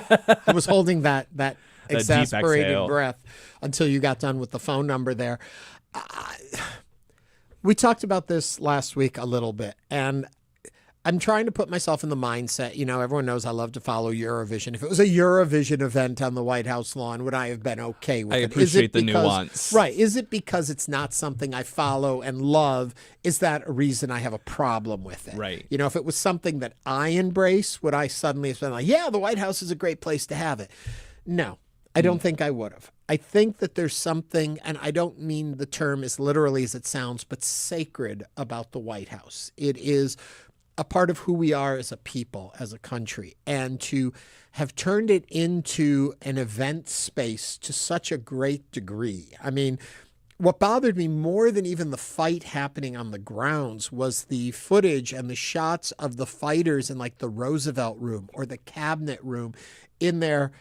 I was holding that exasperated exhale. breath until you got done with the phone number there. We talked about this last week a little bit, and I'm trying to put myself in the mindset. Everyone knows I love to follow Eurovision. If it was a Eurovision event on the White House lawn, would I have been okay with it? I appreciate the nuance. Right. Is it because it's not something I follow and love? Is that a reason I have a problem with it? Right. If it was something that I embrace, would I suddenly have been like, yeah, the White House is a great place to have it? No, I don't think I would have. I think that there's something, and I don't mean the term as literally as it sounds, but sacred about the White House. It is a part of who we are as a people, as a country, and to have turned it into an event space to such a great degree. I mean, what bothered me more than even the fight happening on the grounds was the footage and the shots of the fighters in like the Roosevelt room or the cabinet room in their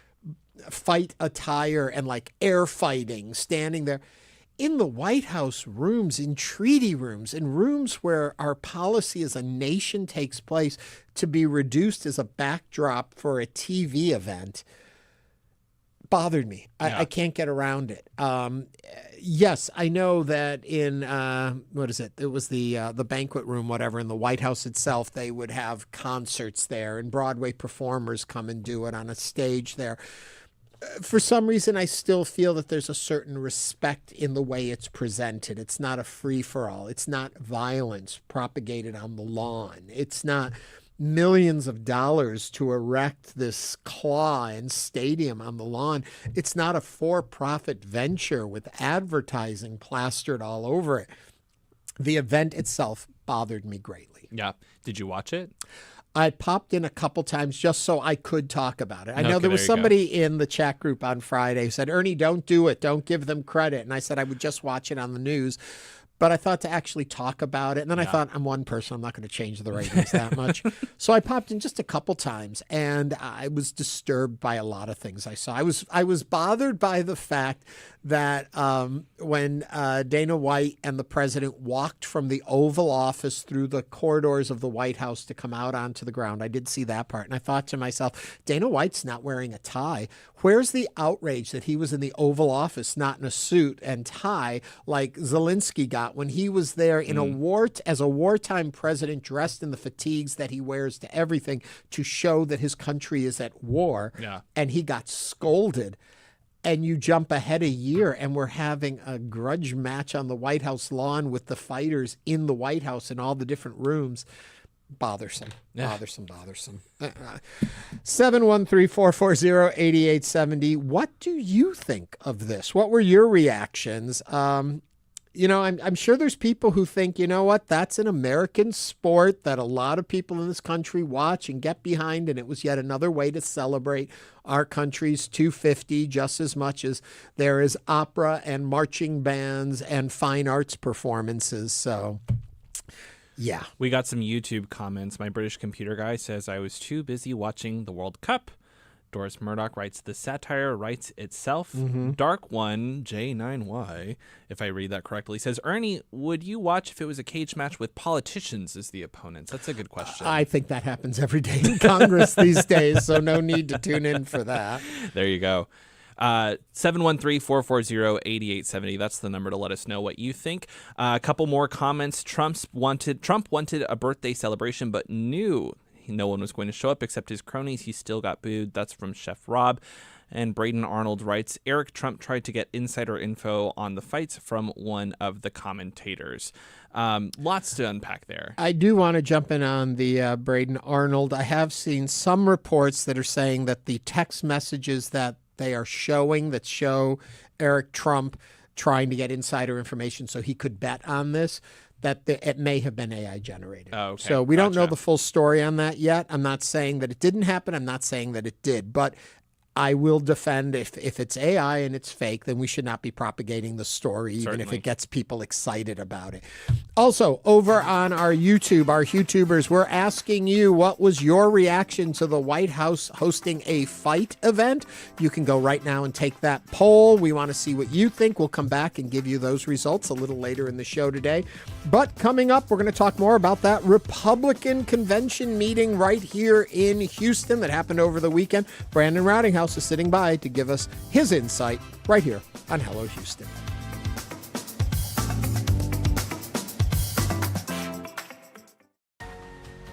fight attire and like air fighting, standing there. In the White House rooms, in treaty rooms, in rooms where our policy as a nation takes place, to be reduced as a backdrop for a TV event bothered me. I can't get around it. Yes, I know that in, it was the banquet room, whatever, in the White House itself, they would have concerts there and Broadway performers come and do it on a stage there. For some reason, I still feel that there's a certain respect in the way it's presented. It's not a free-for-all. It's not violence propagated on the lawn. It's not millions of dollars to erect this claw and stadium on the lawn. It's not a for-profit venture with advertising plastered all over it. The event itself bothered me greatly. Yeah. Did you watch it? I popped in a couple times just so I could talk about it. I know there was somebody in the chat group on Friday who said, Ernie, don't do it. Don't give them credit. And I said I would just watch it on the news. but I thought to actually talk about it. And then I thought, I'm one person, I'm not going to change the ratings that much. So I popped in just a couple times, and I was disturbed by a lot of things I saw. I was bothered by the fact that when Dana White and the president walked from the Oval Office through the corridors of the White House to come out onto the ground, I did see that part. And I thought to myself, Dana White's not wearing a tie. Where's the outrage that he was in the Oval Office, not in a suit and tie like Zelensky got when he was there in as a wartime president, dressed in the fatigues that he wears to everything to show that his country is at war. Yeah. And he got scolded. And you jump ahead a year, and we're having a grudge match on the White House lawn with the fighters in the White House in all the different rooms. Bothersome. 713-440-8870. What do you think of this? What were your reactions? I'm sure there's people who think, you know what, that's an American sport that a lot of people in this country watch and get behind, and it was yet another way to celebrate our country's 250 just as much as there is opera and marching bands and fine arts performances. So, yeah. We got some YouTube comments. My British computer guy says, I was too busy watching the World Cup. Doris Murdoch writes, the satire writes itself. Dark One, J9Y, if I read that correctly, says, Ernie, would you watch if it was a cage match with politicians as the opponents? That's a good question. I think that happens every day in Congress these days, so no need to tune in for that. There you go. 713-440-8870. That's the number to let us know what you think. A couple more comments. Trump wanted a birthday celebration, but knew no one was going to show up except his cronies. He still got booed. That's from Chef Rob. And Braden Arnold writes, Eric Trump tried to get insider info on the fights from one of the commentators. Lots to unpack there. I do want to jump in on the Braden Arnold. I have seen some reports that are saying that the text messages that they are showing that show Eric Trump trying to get insider information so he could bet on this, that it may have been AI generated. Oh, okay. So we don't know the full story on that yet. I'm not saying that it didn't happen. I'm not saying that it did. But I will defend if it's AI and it's fake, then we should not be propagating the story, even if it gets people excited about it. Also, over on our YouTube, our YouTubers, we're asking you, what was your reaction to the White House hosting a fight event? You can go right now and take that poll. We want to see what you think. We'll come back and give you those results a little later in the show today. But coming up, we're going to talk more about that Republican convention meeting right here in Houston that happened over the weekend. Brandon Rottinghaus is sitting by to give us his insight right here on Hello Houston.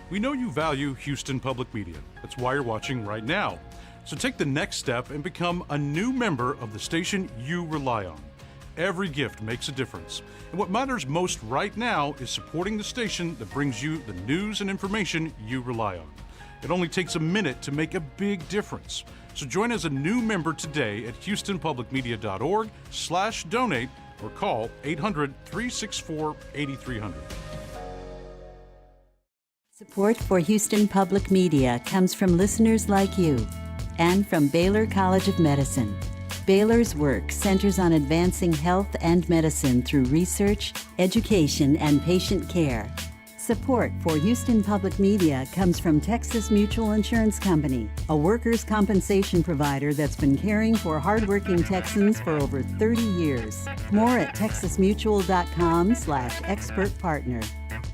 We know you value Houston Public Media. That's why you're watching right now. So take the next step and become a new member of the station you rely on. Every gift makes a difference. And what matters most right now is supporting the station that brings you the news and information you rely on. It only takes a minute to make a big difference. So join as a new member today at houstonpublicmedia.org/donate or call 800-364-8300. Support for Houston Public Media comes from listeners like you and from Baylor College of Medicine. Baylor's work centers on advancing health and medicine through research, education, and patient care. Support for Houston Public Media comes from Texas Mutual Insurance Company, a workers' compensation provider that's been caring for hardworking Texans for over 30 years. More at texasmutual.com/expert partner.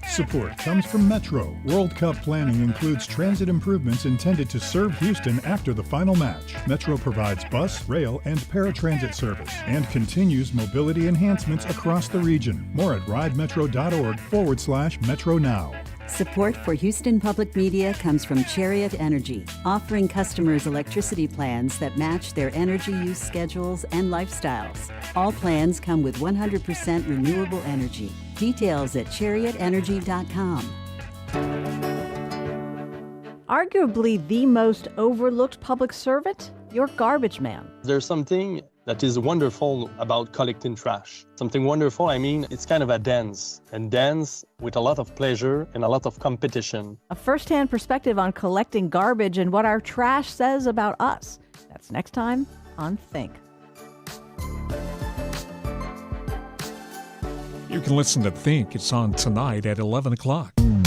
Support comes from Metro. World Cup planning includes transit improvements intended to serve Houston after the final match. Metro provides bus, rail, and paratransit service and continues mobility enhancements across the region. More at ridemetro.org/Metro now. Support for Houston Public Media comes from Chariot Energy, offering customers electricity plans that match their energy use schedules and lifestyles. All plans come with 100% renewable energy. Details at chariotenergy.com. Arguably the most overlooked public servant, your garbage man. There's something that is wonderful about collecting trash. Something wonderful, I mean, it's kind of a dance, and dance with a lot of pleasure and a lot of competition. A first-hand perspective on collecting garbage and what our trash says about us. That's next time on Think. You can listen to Think. It's on tonight at 11 o'clock. And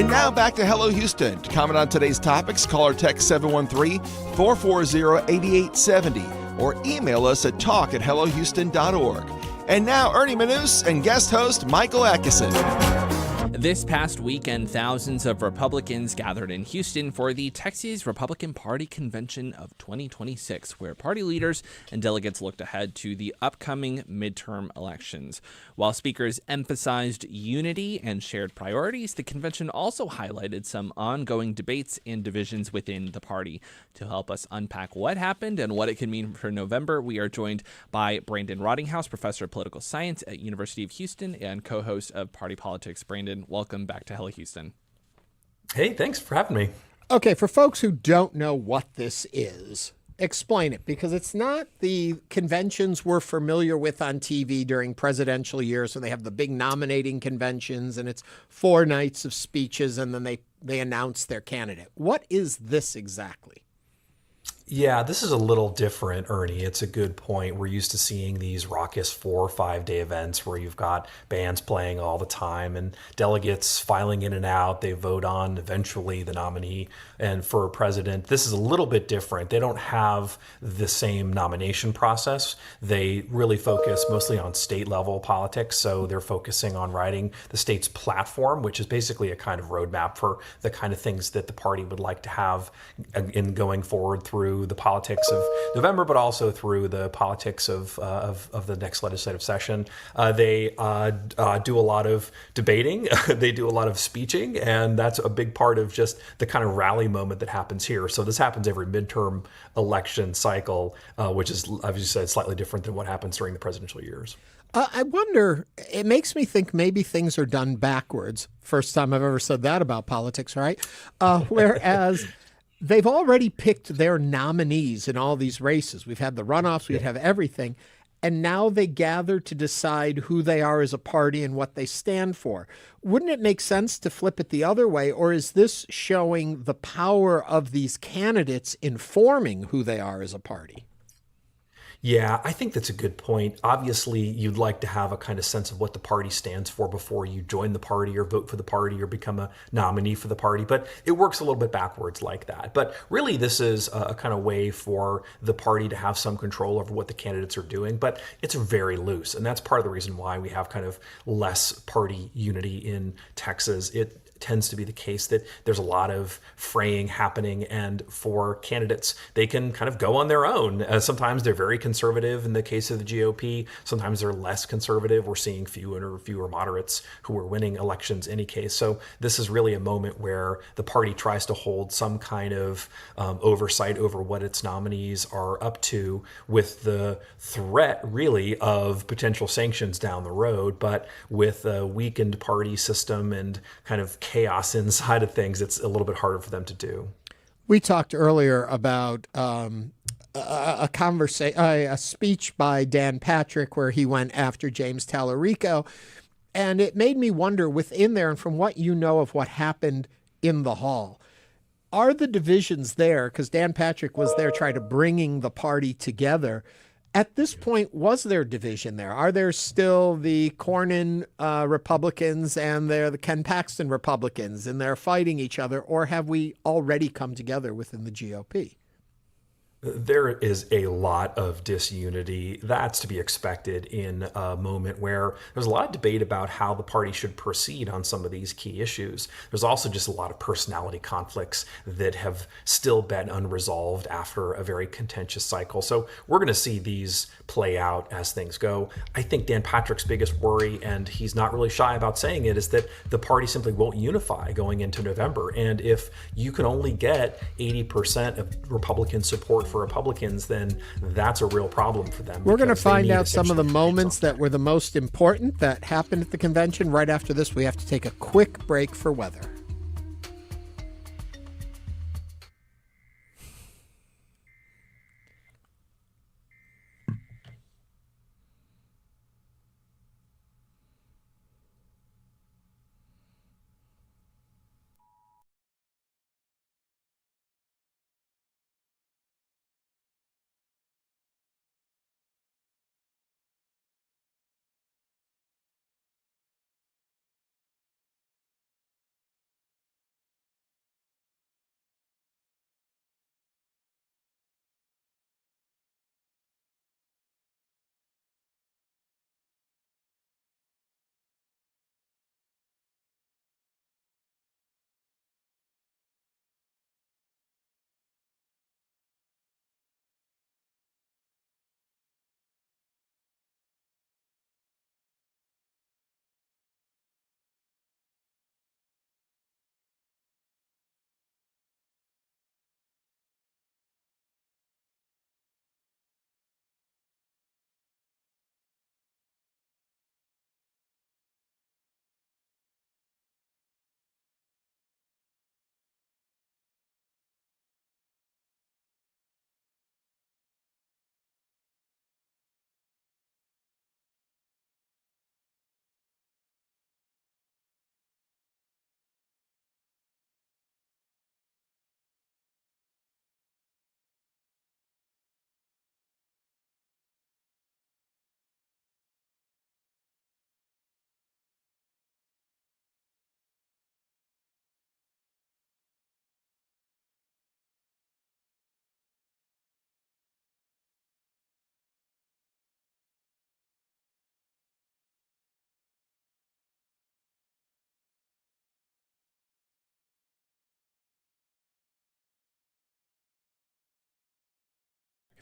now back to Hello Houston. To comment on today's topics, call or text 713-440-8870 or email us at talk@hellohouston.org. And now Ernie Manouse and guest host Michael Adkison. This past weekend, thousands of Republicans gathered in Houston for the Texas Republican Party Convention of 2026, where party leaders and delegates looked ahead to the upcoming midterm elections. While speakers emphasized unity and shared priorities, the convention also highlighted some ongoing debates and divisions within the party. To help us unpack what happened and what it could mean for November, we are joined by Brandon Rottinghaus, professor of political science at University of Houston and co-host of Party Politics. Brandon, welcome back to Hello Houston. Hey, thanks for having me. Okay, for folks who don't know what this is, explain it, because it's not the conventions we're familiar with on TV during presidential years when they have the big nominating conventions and it's 4 nights of speeches and then they announce their candidate. What is this exactly? Yeah, this is a little different, Ernie. It's a good point. We're used to seeing these raucous 4 or 5 day events where you've got bands playing all the time and delegates filing in and out. They vote on eventually the nominee and for president. This is a little bit different. They don't have the same nomination process. They really focus mostly on state level politics. So they're focusing on writing the state's platform, which is basically a kind of roadmap for the kind of things that the party would like to have in going forward through the politics of November, but also through the politics of the next legislative session. They do a lot of debating. They do a lot of speeching, and that's a big part of just the kind of rally moment that happens here. So this happens every midterm election cycle, which is, as you said, slightly different than what happens during the presidential years. I wonder, it makes me think maybe things are done backwards. First time I've ever said that about politics, right? Whereas they've already picked their nominees in all these races. We've had the runoffs, we have everything. And now they gather to decide who they are as a party and what they stand for. Wouldn't it make sense to flip it the other way? Or is this showing the power of these candidates informing who they are as a party? Yeah, I think that's a good point. Obviously, you'd like to have a kind of sense of what the party stands for before you join the party or vote for the party or become a nominee for the party, but it works a little bit backwards like that. But really, this is a kind of way for the party to have some control over what the candidates are doing, but it's very loose. And that's part of the reason why we have kind of less party unity in Texas. It tends to be the case that there's a lot of fraying happening, and for candidates, they can kind of go on their own. Sometimes they're very conservative in the case of the GOP. Sometimes they're less conservative. We're seeing fewer moderates who are winning elections in any case. So this is really a moment where the party tries to hold some kind of oversight over what its nominees are up to, with the threat really of potential sanctions down the road. But with a weakened party system and kind of chaos inside of things, it's a little bit harder for them to do. We talked earlier about a speech by Dan Patrick where he went after James Tallarico, and it made me wonder within there, and from what you know of what happened in the hall, are the divisions there? Because Dan Patrick was there trying to bringing the party together. At this point, was there division there? Are there still the Cornyn Republicans and the Ken Paxton Republicans, and they're fighting each other, or have we already come together within the GOP? There is a lot of disunity. That's to be expected in a moment where there's a lot of debate about how the party should proceed on some of these key issues. There's also just a lot of personality conflicts that have still been unresolved after a very contentious cycle. So we're going to see these play out as things go. I think Dan Patrick's biggest worry, and he's not really shy about saying it, is that the party simply won't unify going into November. And if you can only get 80% of Republican support for Republicans, then that's a real problem for them. We're going to find out some of the moments that were the most important that happened at the convention. Right after this, we have to take a quick break for weather.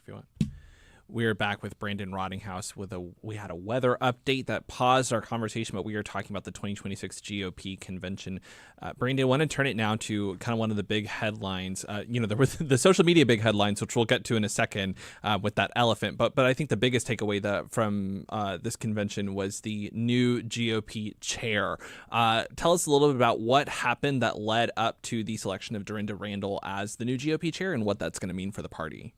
if you want. We're back with Brandon Rottinghaus we had a weather update that paused our conversation, but we are talking about the 2026 GOP convention. Brandon, I want to turn it now to kind of one of the big headlines. There were the social media big headlines, which we'll get to in a second with that elephant. But I think the biggest takeaway from this convention was the new GOP chair. Tell us a little bit about what happened that led up to the selection of Dorinda Randall as the new GOP chair and what that's going to mean for the party.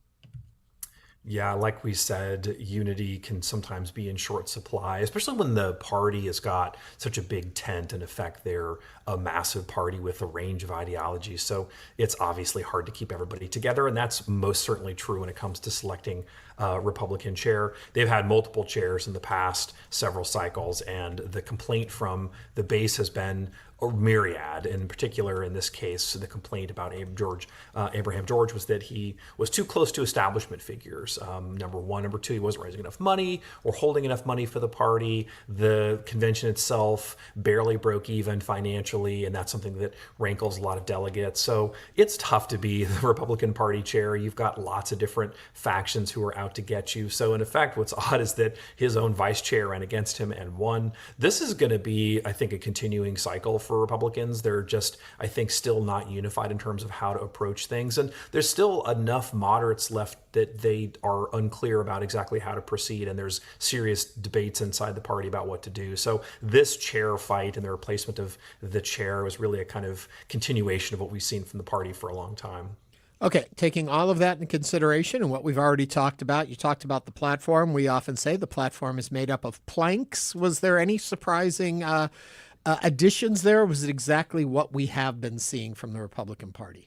Yeah, like we said, unity can sometimes be in short supply, especially when the party has got such a big tent. In effect, they're a massive party with a range of ideologies. So it's obviously hard to keep everybody together. And that's most certainly true when it comes to selecting a Republican chair. They've had multiple chairs in the past several cycles, and the complaint from the base has been a myriad. In particular, in this case, the complaint about Abraham George was that he was too close to establishment figures. Number one. Number two, he wasn't raising enough money or holding enough money for the party. The convention itself barely broke even financially, and that's something that rankles a lot of delegates. So it's tough to be the Republican Party chair. You've got lots of different factions who are out to get you. So in effect, what's odd is that his own vice chair ran against him and won. This is going to be, I think, a continuing cycle for Republicans. They're just, I think, still not unified in terms of how to approach things. And there's still enough moderates left that they are unclear about exactly how to proceed. And there's serious debates inside the party about what to do. So this chair fight and the replacement of the chair was really a kind of continuation of what we've seen from the party for a long time. Okay, taking all of that in consideration and what we've already talked about, you talked about the platform. We often say the platform is made up of planks. Was there any surprising additions there? Or was it exactly what we have been seeing from the Republican Party?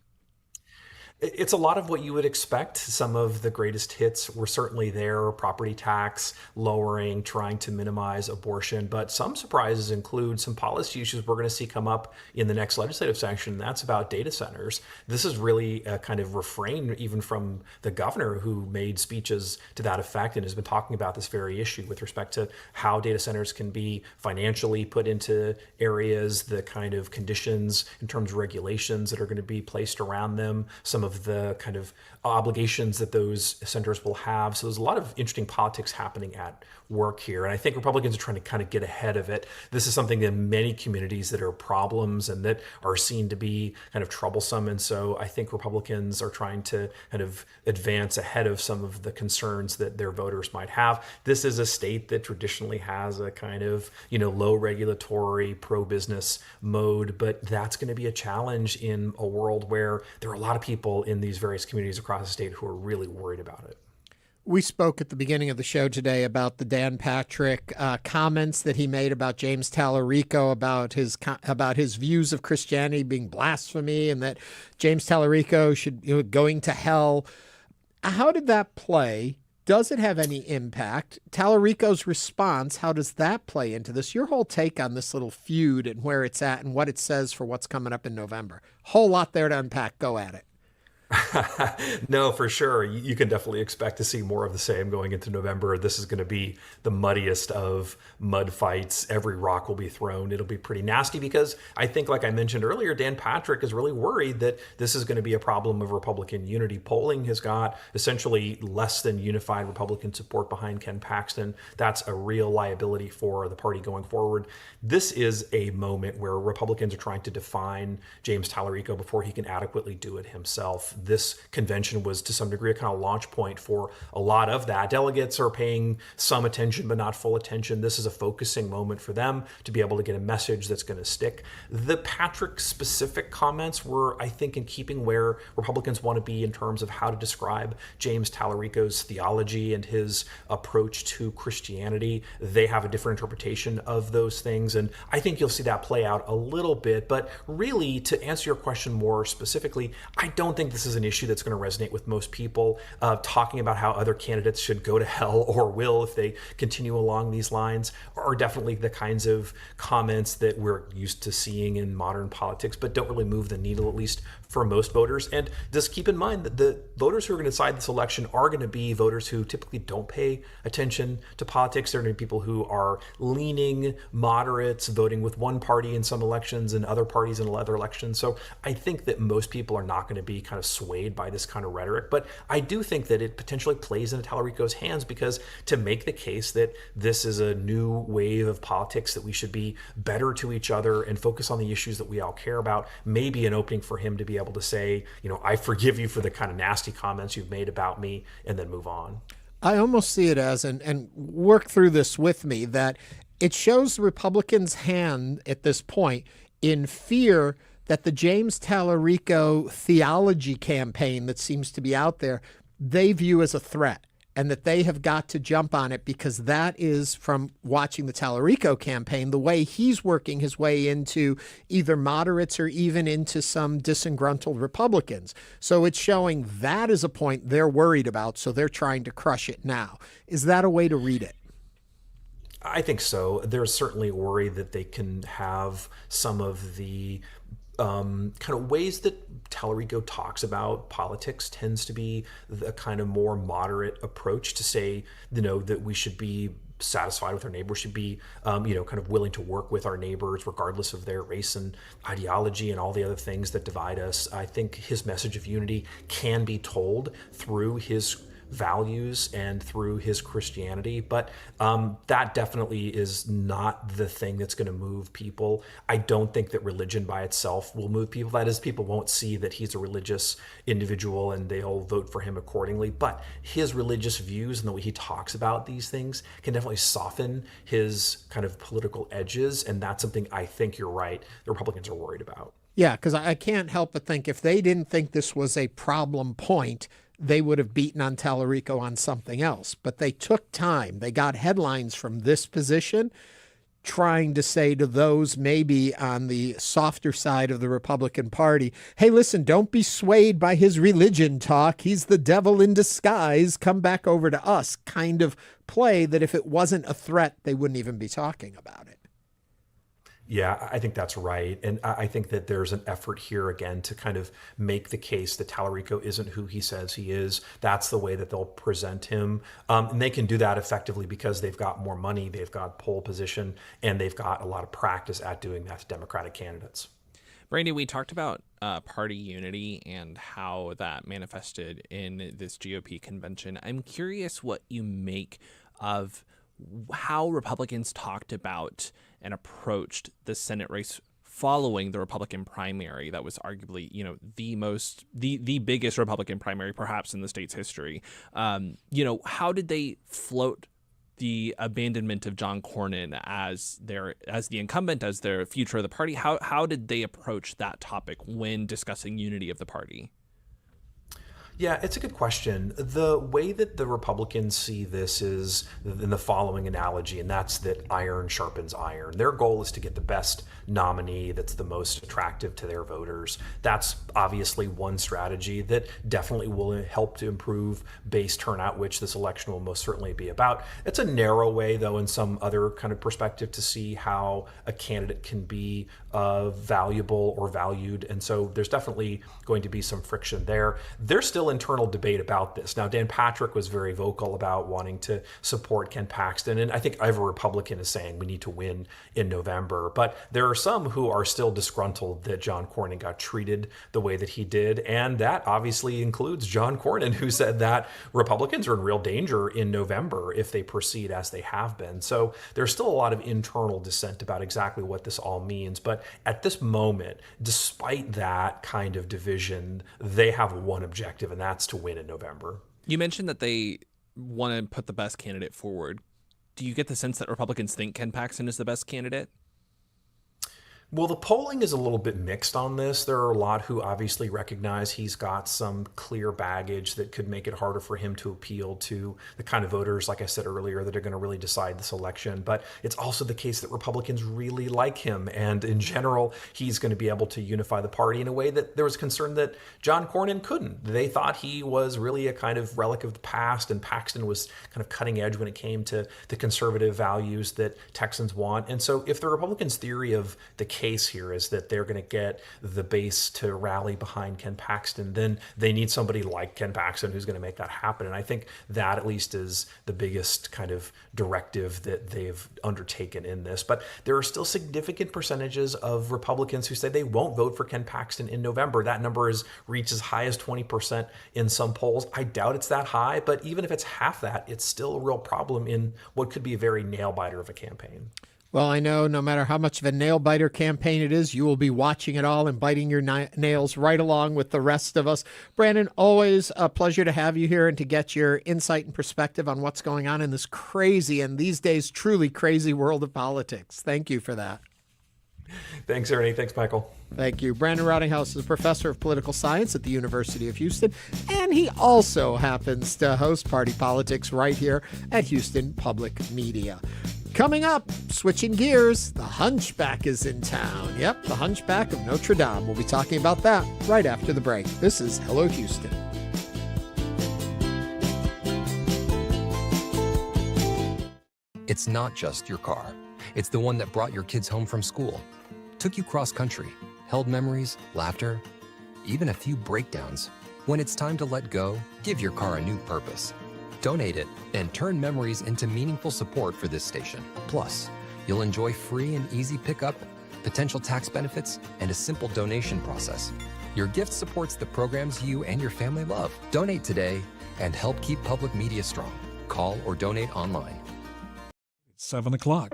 It's a lot of what you would expect. Some of the greatest hits were certainly there: property tax lowering, trying to minimize abortion. But some surprises include some policy issues we're going to see come up in the next legislative session. That's about data centers. This is really a kind of refrain even from the governor, who made speeches to that effect and has been talking about this very issue with respect to how data centers can be financially put into areas, the kind of conditions in terms of regulations that are going to be placed around them, some of the kind of obligations that those centers will have. So there's a lot of interesting politics happening at work here. And I think Republicans are trying to kind of get ahead of it. This is something in many communities that are problems and that are seen to be kind of troublesome. And so I think Republicans are trying to kind of advance ahead of some of the concerns that their voters might have. This is a state that traditionally has a kind of, low regulatory, pro-business mode, but that's going to be a challenge in a world where there are a lot of people in these various communities across the state who are really worried about it. We spoke at the beginning of the show today about the Dan Patrick comments that he made about James Tallarico, about his views of Christianity being blasphemy, and that James Tallarico should going to hell. How did that play? Does it have any impact? Tallarico's response, how does that play into this? Your whole take on this little feud and where it's at and what it says for what's coming up in November. Whole lot there to unpack. Go at it. No, for sure. You can definitely expect to see more of the same going into November. This is going to be the muddiest of mud fights. Every rock will be thrown. It'll be pretty nasty because I think, like I mentioned earlier, Dan Patrick is really worried that this is going to be a problem of Republican unity. Polling has got essentially less than unified Republican support behind Ken Paxton. That's a real liability for the party going forward. This is a moment where Republicans are trying to define James Tallarico before he can adequately do it himself. This convention was to some degree a kind of launch point for a lot of that. Delegates are paying some attention, but not full attention. This is a focusing moment for them to be able to get a message that's going to stick. The Patrick specific comments were, I think, in keeping where Republicans want to be in terms of how to describe James Tallarico's theology and his approach to Christianity. They have a different interpretation of those things. And I think you'll see that play out a little bit. But really, to answer your question more specifically, I don't think this is an issue that's going to resonate with most people. Talking about how other candidates should go to hell or will if they continue along these lines are definitely the kinds of comments that we're used to seeing in modern politics, but don't really move the needle, at least for most voters. And just keep in mind that the voters who are going to decide this election are going to be voters who typically don't pay attention to politics. They're going to be people who are leaning moderates, voting with one party in some elections and other parties in other elections. So I think that most people are not going to be kind of swayed by this kind of rhetoric. But I do think that it potentially plays into Tallarico's hands, because to make the case that this is a new wave of politics, that we should be better to each other and focus on the issues that we all care about, may be an opening for him to be able to say, I forgive you for the kind of nasty comments you've made about me, and then move on. I almost see it as, and work through this with me, that it shows the Republicans' hand at this point in fear that the James Tallarico theology campaign that seems to be out there, they view as a threat, and that they have got to jump on it, because that is, from watching the Tallarico campaign, the way he's working his way into either moderates or even into some disgruntled Republicans. So it's showing that is a point they're worried about, so they're trying to crush it now. Is that a way to read it? I think so. There's certainly a worry that they can have some of the kind of ways that Tallarico talks about politics tends to be the kind of more moderate approach to say, that we should be satisfied with our neighbors, should be, kind of willing to work with our neighbors regardless of their race and ideology and all the other things that divide us. I think his message of unity can be told through his values and through his Christianity, but that definitely is not the thing that's going to move people. I don't think that religion by itself will move people. That is, people won't see that he's a religious individual and they'll vote for him accordingly, but his religious views and the way he talks about these things can definitely soften his kind of political edges, and that's something I think you're right, the Republicans are worried about. Yeah, because I can't help but think if they didn't think this was a problem point, they would have beaten on Tallarico on something else. But they took time. They got headlines from this position trying to say to those maybe on the softer side of the Republican Party, hey, listen, don't be swayed by his religion talk. He's the devil in disguise. Come back over to us, kind of play that if it wasn't a threat, they wouldn't even be talking about it. Yeah, I think that's right. And I think that there's an effort here again to kind of make the case that Tallarico isn't who he says he is. That's the way that they'll present him. And they can do that effectively because they've got more money, they've got pole position, and they've got a lot of practice at doing that to Democratic candidates. Brandy, we talked about party unity and how that manifested in this GOP convention. I'm curious what you make of how Republicans talked about and approached the Senate race following the Republican primary that was arguably, the biggest Republican primary perhaps in the state's history. How did they float the abandonment of John Cornyn as the incumbent, as their future of the party? How did they approach that topic when discussing unity of the party? Yeah, it's a good question. The way that the Republicans see this is in the following analogy, and that's that iron sharpens iron. Their goal is to get the best nominee that's the most attractive to their voters. That's obviously one strategy that definitely will help to improve base turnout, which this election will most certainly be about. It's a narrow way, though, in some other kind of perspective to see how a candidate can be valuable or valued. And so there's definitely going to be some friction there. There's still internal debate about this. Now, Dan Patrick was very vocal about wanting to support Ken Paxton, and I think every Republican is saying we need to win in November. But there are some who are still disgruntled that John Cornyn got treated the way that he did, and that obviously includes John Cornyn, who said that Republicans are in real danger in November if they proceed as they have been. So there's still a lot of internal dissent about exactly what this all means. But at this moment, despite that kind of division, they have one objective, and that's to win in November. You mentioned that they want to put the best candidate forward. Do you get the sense that Republicans think Ken Paxton is the best candidate? Well, the polling is a little bit mixed on this. There are a lot who obviously recognize he's got some clear baggage that could make it harder for him to appeal to the kind of voters, like I said earlier, that are going to really decide this election. But it's also the case that Republicans really like him. And in general, he's going to be able to unify the party in a way that there was concern that John Cornyn couldn't. They thought he was really a kind of relic of the past, and Paxton was kind of cutting edge when it came to the conservative values that Texans want. And so if the Republicans' theory of the case here is that they're going to get the base to rally behind Ken Paxton. Then they need somebody like Ken Paxton who's going to make that happen. And I think that at least is the biggest kind of directive that they've undertaken in this. But there are still significant percentages of Republicans who say they won't vote for Ken Paxton in November. That number has reached as high as 20% in some polls. I doubt it's that high, but even if it's half that, it's still a real problem in what could be a very nail-biter of a campaign. Well, I know no matter how much of a nail-biter campaign it is, you will be watching it all and biting your nails right along with the rest of us. Brandon, always a pleasure to have you here and to get your insight and perspective on what's going on in this crazy and these days truly crazy world of politics. Thank you for that. Thanks, Ernie. Thanks, Michael. Thank you. Brandon Rottinghaus is a professor of political science at the University of Houston, and he also happens to host Party Politics right here at Houston Public Media. Coming up, switching gears, the Hunchback is in town. Yep, the Hunchback of Notre Dame. We'll be talking about that right after the break. This is Hello Houston. It's not just your car. It's the one that brought your kids home from school, took you cross-country, held memories, laughter, even a few breakdowns. When it's time to let go, give your car a new purpose. Donate it and turn memories into meaningful support for this station. Plus, you'll enjoy free and easy pickup, potential tax benefits, and a simple donation process. Your gift supports the programs you and your family love. Donate today and help keep public media strong. Call or donate online. It's 7 o'clock.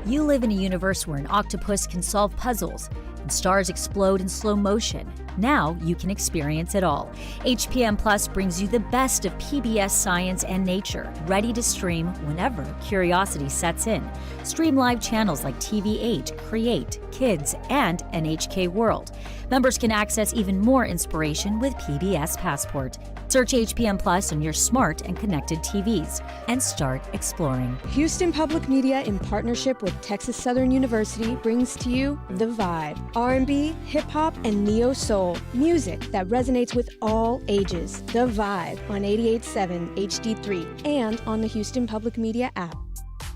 You live in a universe where an octopus can solve puzzles and stars explode in slow motion. Now you can experience it all. HPM Plus brings you the best of PBS science and nature, ready to stream whenever curiosity sets in. Stream live channels like TV8, Create, Kids, and NHK World. Members can access even more inspiration with PBS Passport. Search HPM Plus on your smart and connected TVs and start exploring. Houston Public Media, in partnership with Texas Southern University, brings to you The Vibe. R&B, hip-hop, and neo-soul. Music that resonates with all ages. The Vibe on 88.7 HD3 and on the Houston Public Media app.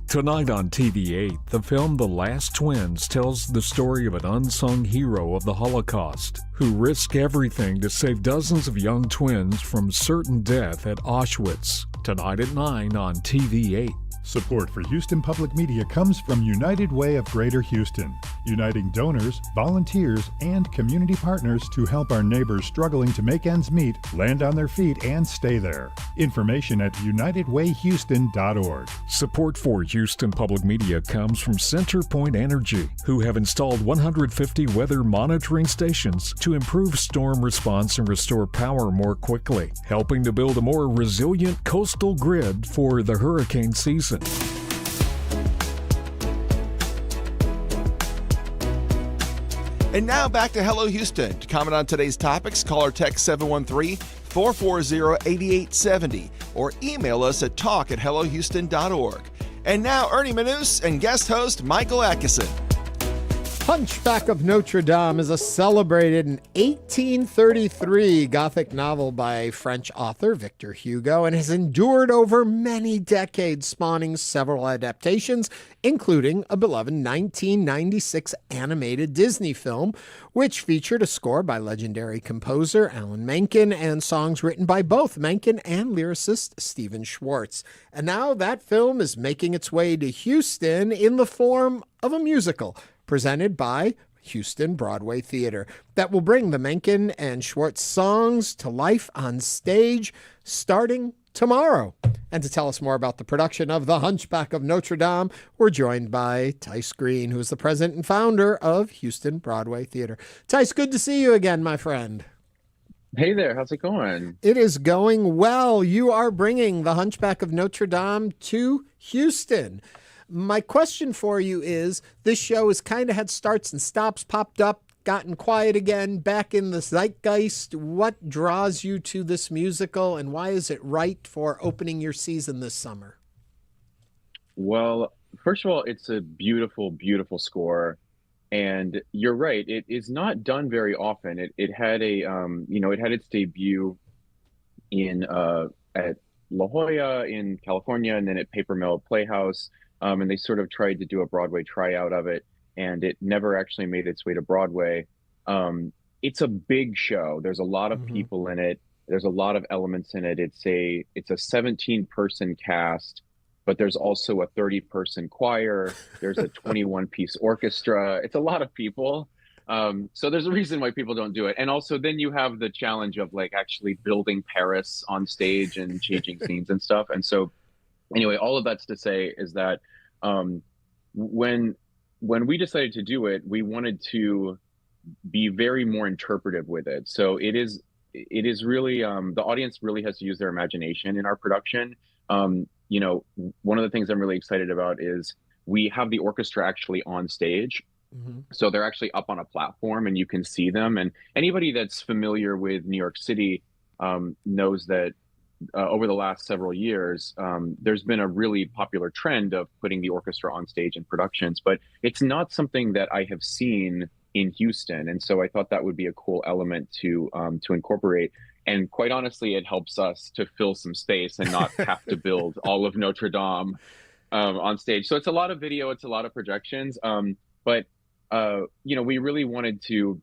Tonight on TV8, the film The Last Twins tells the story of an unsung hero of the Holocaust who risked everything to save dozens of young twins from certain death at Auschwitz. Tonight at 9 on TV8. Support for Houston Public Media comes from United Way of Greater Houston, uniting donors, volunteers, and community partners to help our neighbors struggling to make ends meet land on their feet and stay there. Information at unitedwayhouston.org. Support for Houston Public Media comes from CenterPoint Energy, who have installed 150 weather monitoring stations to improve storm response and restore power more quickly, helping to build a more resilient coastal grid for the hurricane season. And now back to Hello Houston. To comment on today's topics, call or text 713-440-8870 or email us at talk@hellohouston.org. And now Ernie Manouse and guest host Michael Adkison. Hunchback of Notre Dame is a celebrated 1833 Gothic novel by French author Victor Hugo and has endured over many decades, spawning several adaptations, including a beloved 1996 animated Disney film, which featured a score by legendary composer Alan Menken and songs written by both Menken and lyricist Stephen Schwartz. And now that film is making its way to Houston in the form of a musical, presented by Houston Broadway Theater, that will bring the Menken and Schwartz songs to life on stage starting tomorrow. And to tell us more about the production of The Hunchback of Notre Dame, we're joined by Tice Green, who is the president and founder of Houston Broadway Theater. Tice, good to see you again, my friend. Hey there, how's it going? It is going well. You are bringing The Hunchback of Notre Dame to Houston. My question for you is, this show has kind of had starts and stops, popped up, gotten quiet again, back in the zeitgeist. What draws you to this musical, and why is it right for opening your season this summer? Well, first of all, it's a beautiful, beautiful score. And you're right, it is not done very often. It had a, it had its debut in at La Jolla in California, and then at Paper Mill Playhouse. And they sort of tried to do a Broadway tryout of it. and it never actually made its way to Broadway. It's a big show. There's a lot of people in it. There's a lot of elements in it. It's a 17-person cast, but there's also a 30-person choir. There's a 21-piece orchestra. It's a lot of people. So there's a reason why people don't do it. And also then you have the challenge of like actually building Paris on stage and changing scenes and stuff. And so anyway, all of that's to say is that when we decided to do it, we wanted to be very more interpretive with it. So it is really the audience really has to use their imagination in our production. You know, one of the things I'm really excited about is we have the orchestra actually on stage. So they're actually up on a platform and you can see them. And anybody that's familiar with New York City knows that over the last several years, there's been a really popular trend of putting the orchestra on stage in productions, but it's not something that I have seen in Houston. And so I thought that would be a cool element to incorporate. And quite honestly, it helps us to fill some space and not have to build all of Notre Dame on stage. So it's a lot of video, it's a lot of projections. But you know, we really wanted to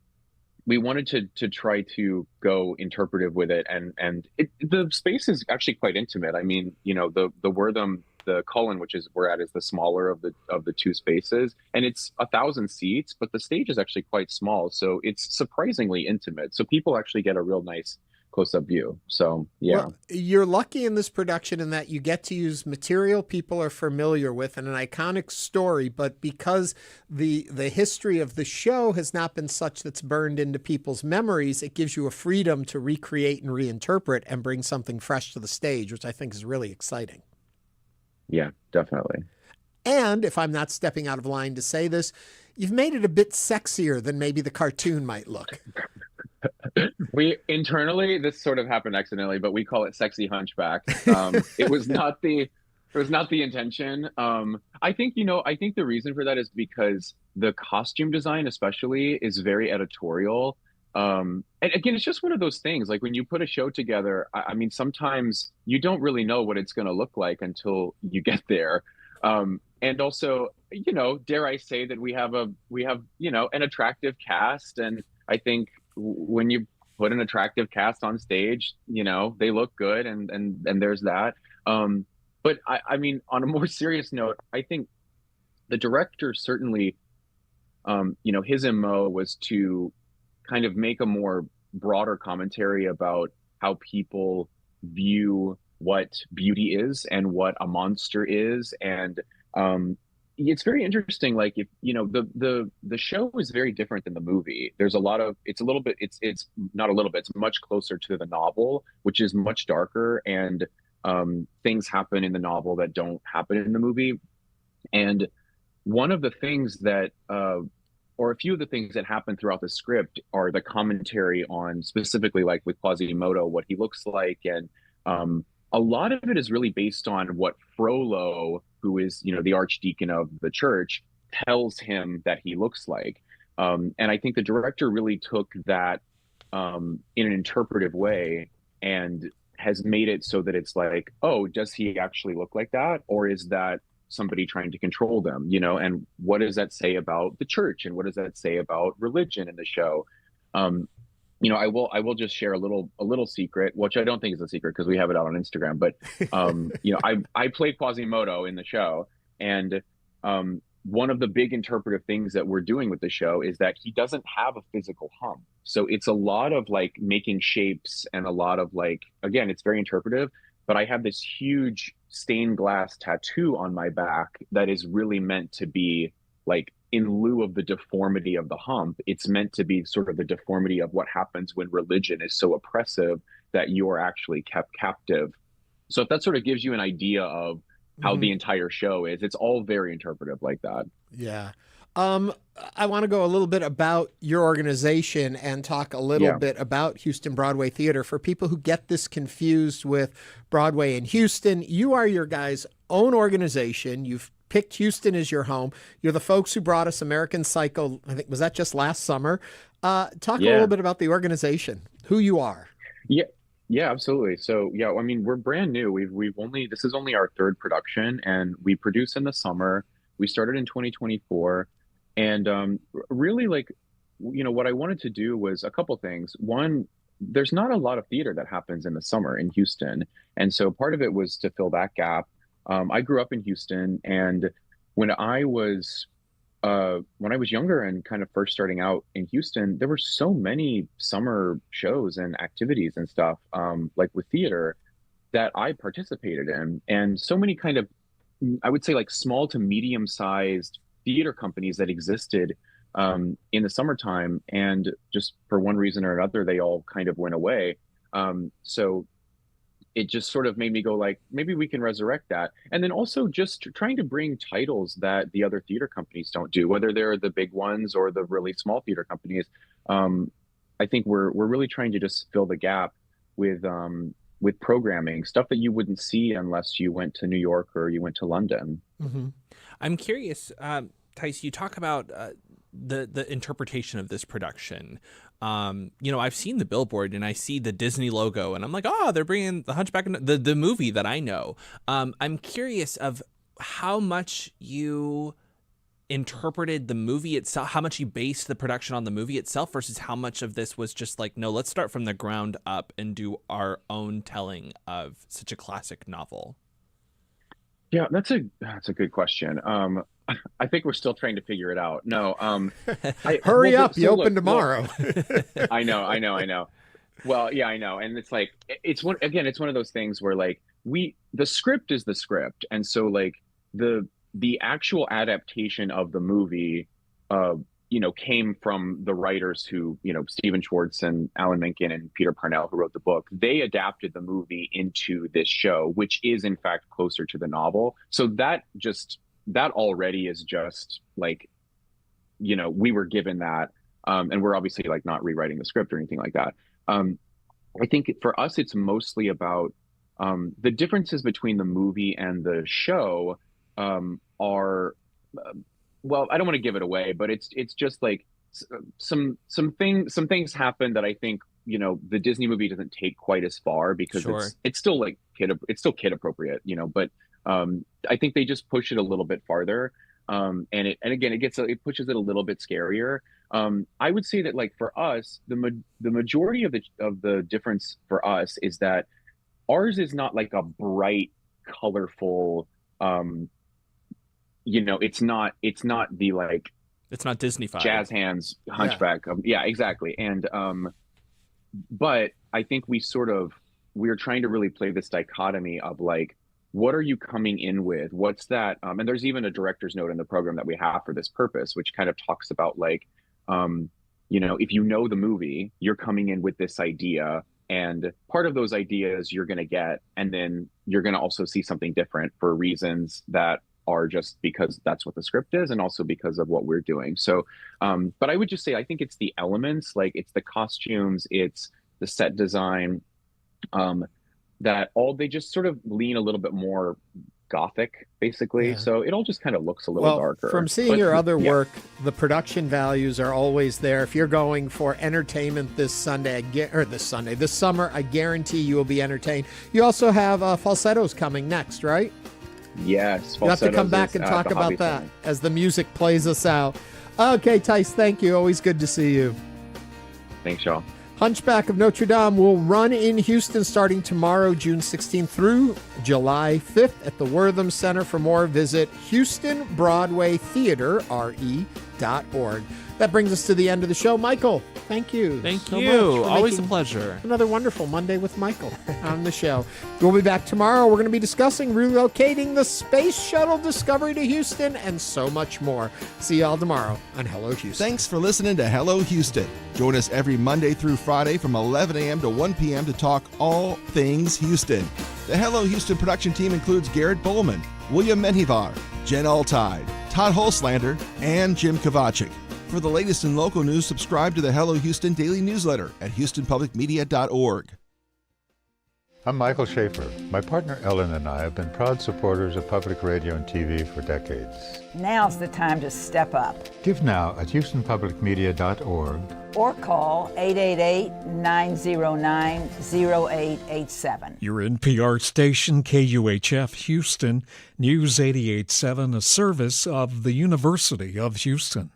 try to go interpretive with it, and the space is actually quite intimate. I mean, you know, the Wortham, the Cullen, which is we're at, is the smaller of the two spaces, and it's 1,000 seats, but the stage is actually quite small, so it's surprisingly intimate. So people actually get a real nice close-up view. So yeah. Well, you're lucky in this production in that you get to use material people are familiar with and an iconic story, but because the history of the show has not been such that's burned into people's memories, it gives you a freedom to recreate and reinterpret and bring something fresh to the stage, which I think is really exciting. Yeah, definitely. And if I'm not stepping out of line to say this, you've made it a bit sexier than maybe the cartoon might look. We internally, this sort of happened accidentally, but we call it sexy hunchback. It was not the intention. I think the reason for that is because the costume design especially is very editorial. And again, it's just one of those things, like when you put a show together, I mean, sometimes you don't really know what it's going to look like until you get there. And also, you know, dare I say that we have, you know, an attractive cast. And I think when you put an attractive cast on stage, you know, they look good, and there's that. But I mean, on a more serious note, I think the director certainly, you know, his MO was to kind of make a more broader commentary about how people view what beauty is and what a monster is. And it's very interesting. Like, if you know, the show is very different than the movie. There's a lot of, it's not a little bit, it's much closer to the novel, which is much darker, and things happen in the novel that don't happen in the movie. And one of the things that or a few of the things that happen throughout the script are the commentary on, specifically like with Quasimodo, what he looks like. And a lot of it is really based on what Frollo, who is, you know, the archdeacon of the church, tells him that he looks like. And I think the director really took that in an interpretive way and has made it so that it's like, oh, does he actually look like that? Or is that somebody trying to control them, you know? And what does that say about the church? And what does that say about religion in the show? You know, I will just share a little secret, which I don't think is a secret because we have it out on Instagram. But you know, I play Quasimodo in the show, and one of the big interpretive things that we're doing with the show is that he doesn't have a physical hump. So it's a lot of like making shapes and a lot of like, again, it's very interpretive. But I have this huge stained glass tattoo on my back that is really meant to be like, in lieu of the deformity of the hump, it's meant to be sort of the deformity of what happens when religion is so oppressive that you're actually kept captive. So if that sort of gives you an idea of how the entire show is, it's all very interpretive like that. Yeah. I want to go a little bit about your organization and talk a little bit about Houston Broadway Theater. For people who get this confused with Broadway in Houston, you are your guys' own organization. You've picked Houston as your home. You're the folks who brought us American Psycho. I think, was that just last summer? Talk a little bit about the organization, who you are. Yeah, absolutely. So yeah, I mean, we're brand new. This is only our third production, and we produce in the summer. We started in 2024, And really, like, what I wanted to do was a couple things. One, there's not a lot of theater that happens in the summer in Houston. And so part of it was to fill that gap. I grew up in Houston, and when I was younger and kind of first starting out in Houston, there were so many summer shows and activities and stuff, like with theater, that I participated in, and so many kind of, I would say, like small to medium sized theater companies that existed in the summertime, and just for one reason or another, they all kind of went away. So it just sort of made me go like, maybe we can resurrect that. And then also just trying to bring titles that the other theater companies don't do, whether they're the big ones or the really small theater companies. I think we're really trying to just fill the gap with programming, stuff that you wouldn't see unless you went to New York or you went to London. Mm-hmm. I'm curious, Tice, you talk about the interpretation of this production. I've seen the billboard and I see the Disney logo and I'm like, oh, they're bringing the Hunchback, the movie that I know. I'm curious of how much you interpreted the movie itself, how much you based the production on the movie itself versus how much of this was just like, no, let's start from the ground up and do our own telling of such a classic novel. Yeah, that's a good question. I think we're still trying to figure it out. No, hurry up! You open tomorrow. I know. Well, yeah, I know, and it's like it's one of those things where like the script is the script, and so like the actual adaptation of the movie, came from the writers who, Stephen Schwartz and Alan Menken and Peter Parnell, who wrote the book. They adapted the movie into this show, which is in fact closer to the novel. So that already is just like, we were given that, and we're obviously like not rewriting the script or anything like that. I think for us, it's mostly about the differences between the movie and the show are. Well, I don't want to give it away, but it's just like some things happen that I think, the Disney movie doesn't take quite as far because Sure. it's still like kid appropriate, but I think they just push it a little bit farther. And again, it pushes it a little bit scarier. I would say that like for us, the majority of the difference for us is that ours is not like a bright, colorful, it's not the like, it's not Disney-fied. Jazz hands Hunchback. Yeah, exactly. And but I think we're trying to really play this dichotomy of like, what are you coming in with? What's that? And there's even a director's note in the program that we have for this purpose, which kind of talks about like, if you know the movie, you're coming in with this idea, and part of those ideas you're going to get, and then you're going to also see something different for reasons that are just because that's what the script is, and also because of what we're doing. So, but I would just say, I think it's the elements, like it's the costumes, it's the set design, that they just sort of lean a little bit more gothic, basically. Yeah. So it all just kind of looks a little darker. From seeing your other work, the production values are always there. If you're going for entertainment this summer, I guarantee you will be entertained. You also have falsettos coming next, right? Yes. You'll have to come back and talk about that as the music plays us out. Okay, Tice, thank you. Always good to see you. Thanks, y'all. Hunchback of Notre Dame will run in Houston starting tomorrow, June 16th through July 5th at the Wortham Center. For more, visit HoustonBroadwayTheater.org. That brings us to the end of the show. Michael, thank you. Thank so you. much for Always a making pleasure. Another wonderful Monday with Michael on the show. We'll be back tomorrow. We're going to be discussing relocating the Space Shuttle Discovery to Houston and so much more. See y'all tomorrow on Hello Houston. Thanks for listening to Hello Houston. Join us every Monday through Friday from 11 a.m. to 1 p.m. to talk all things Houston. The Hello Houston production team includes Garrett Bowman, William Menjivar, Jen Altide, Todd Holslander, and Jim Kovacic. For the latest in local news, subscribe to the Hello Houston daily newsletter at HoustonPublicMedia.org. I'm Michael Schaefer. My partner Ellen and I have been proud supporters of public radio and TV for decades. Now's the time to step up. Give now at HoustonPublicMedia.org Or call 888-909-0887. Your NPR station, KUHF Houston, News 88.7, a service of the University of Houston.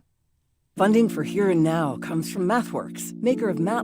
Funding for Here and Now comes from MathWorks, maker of MATLAB.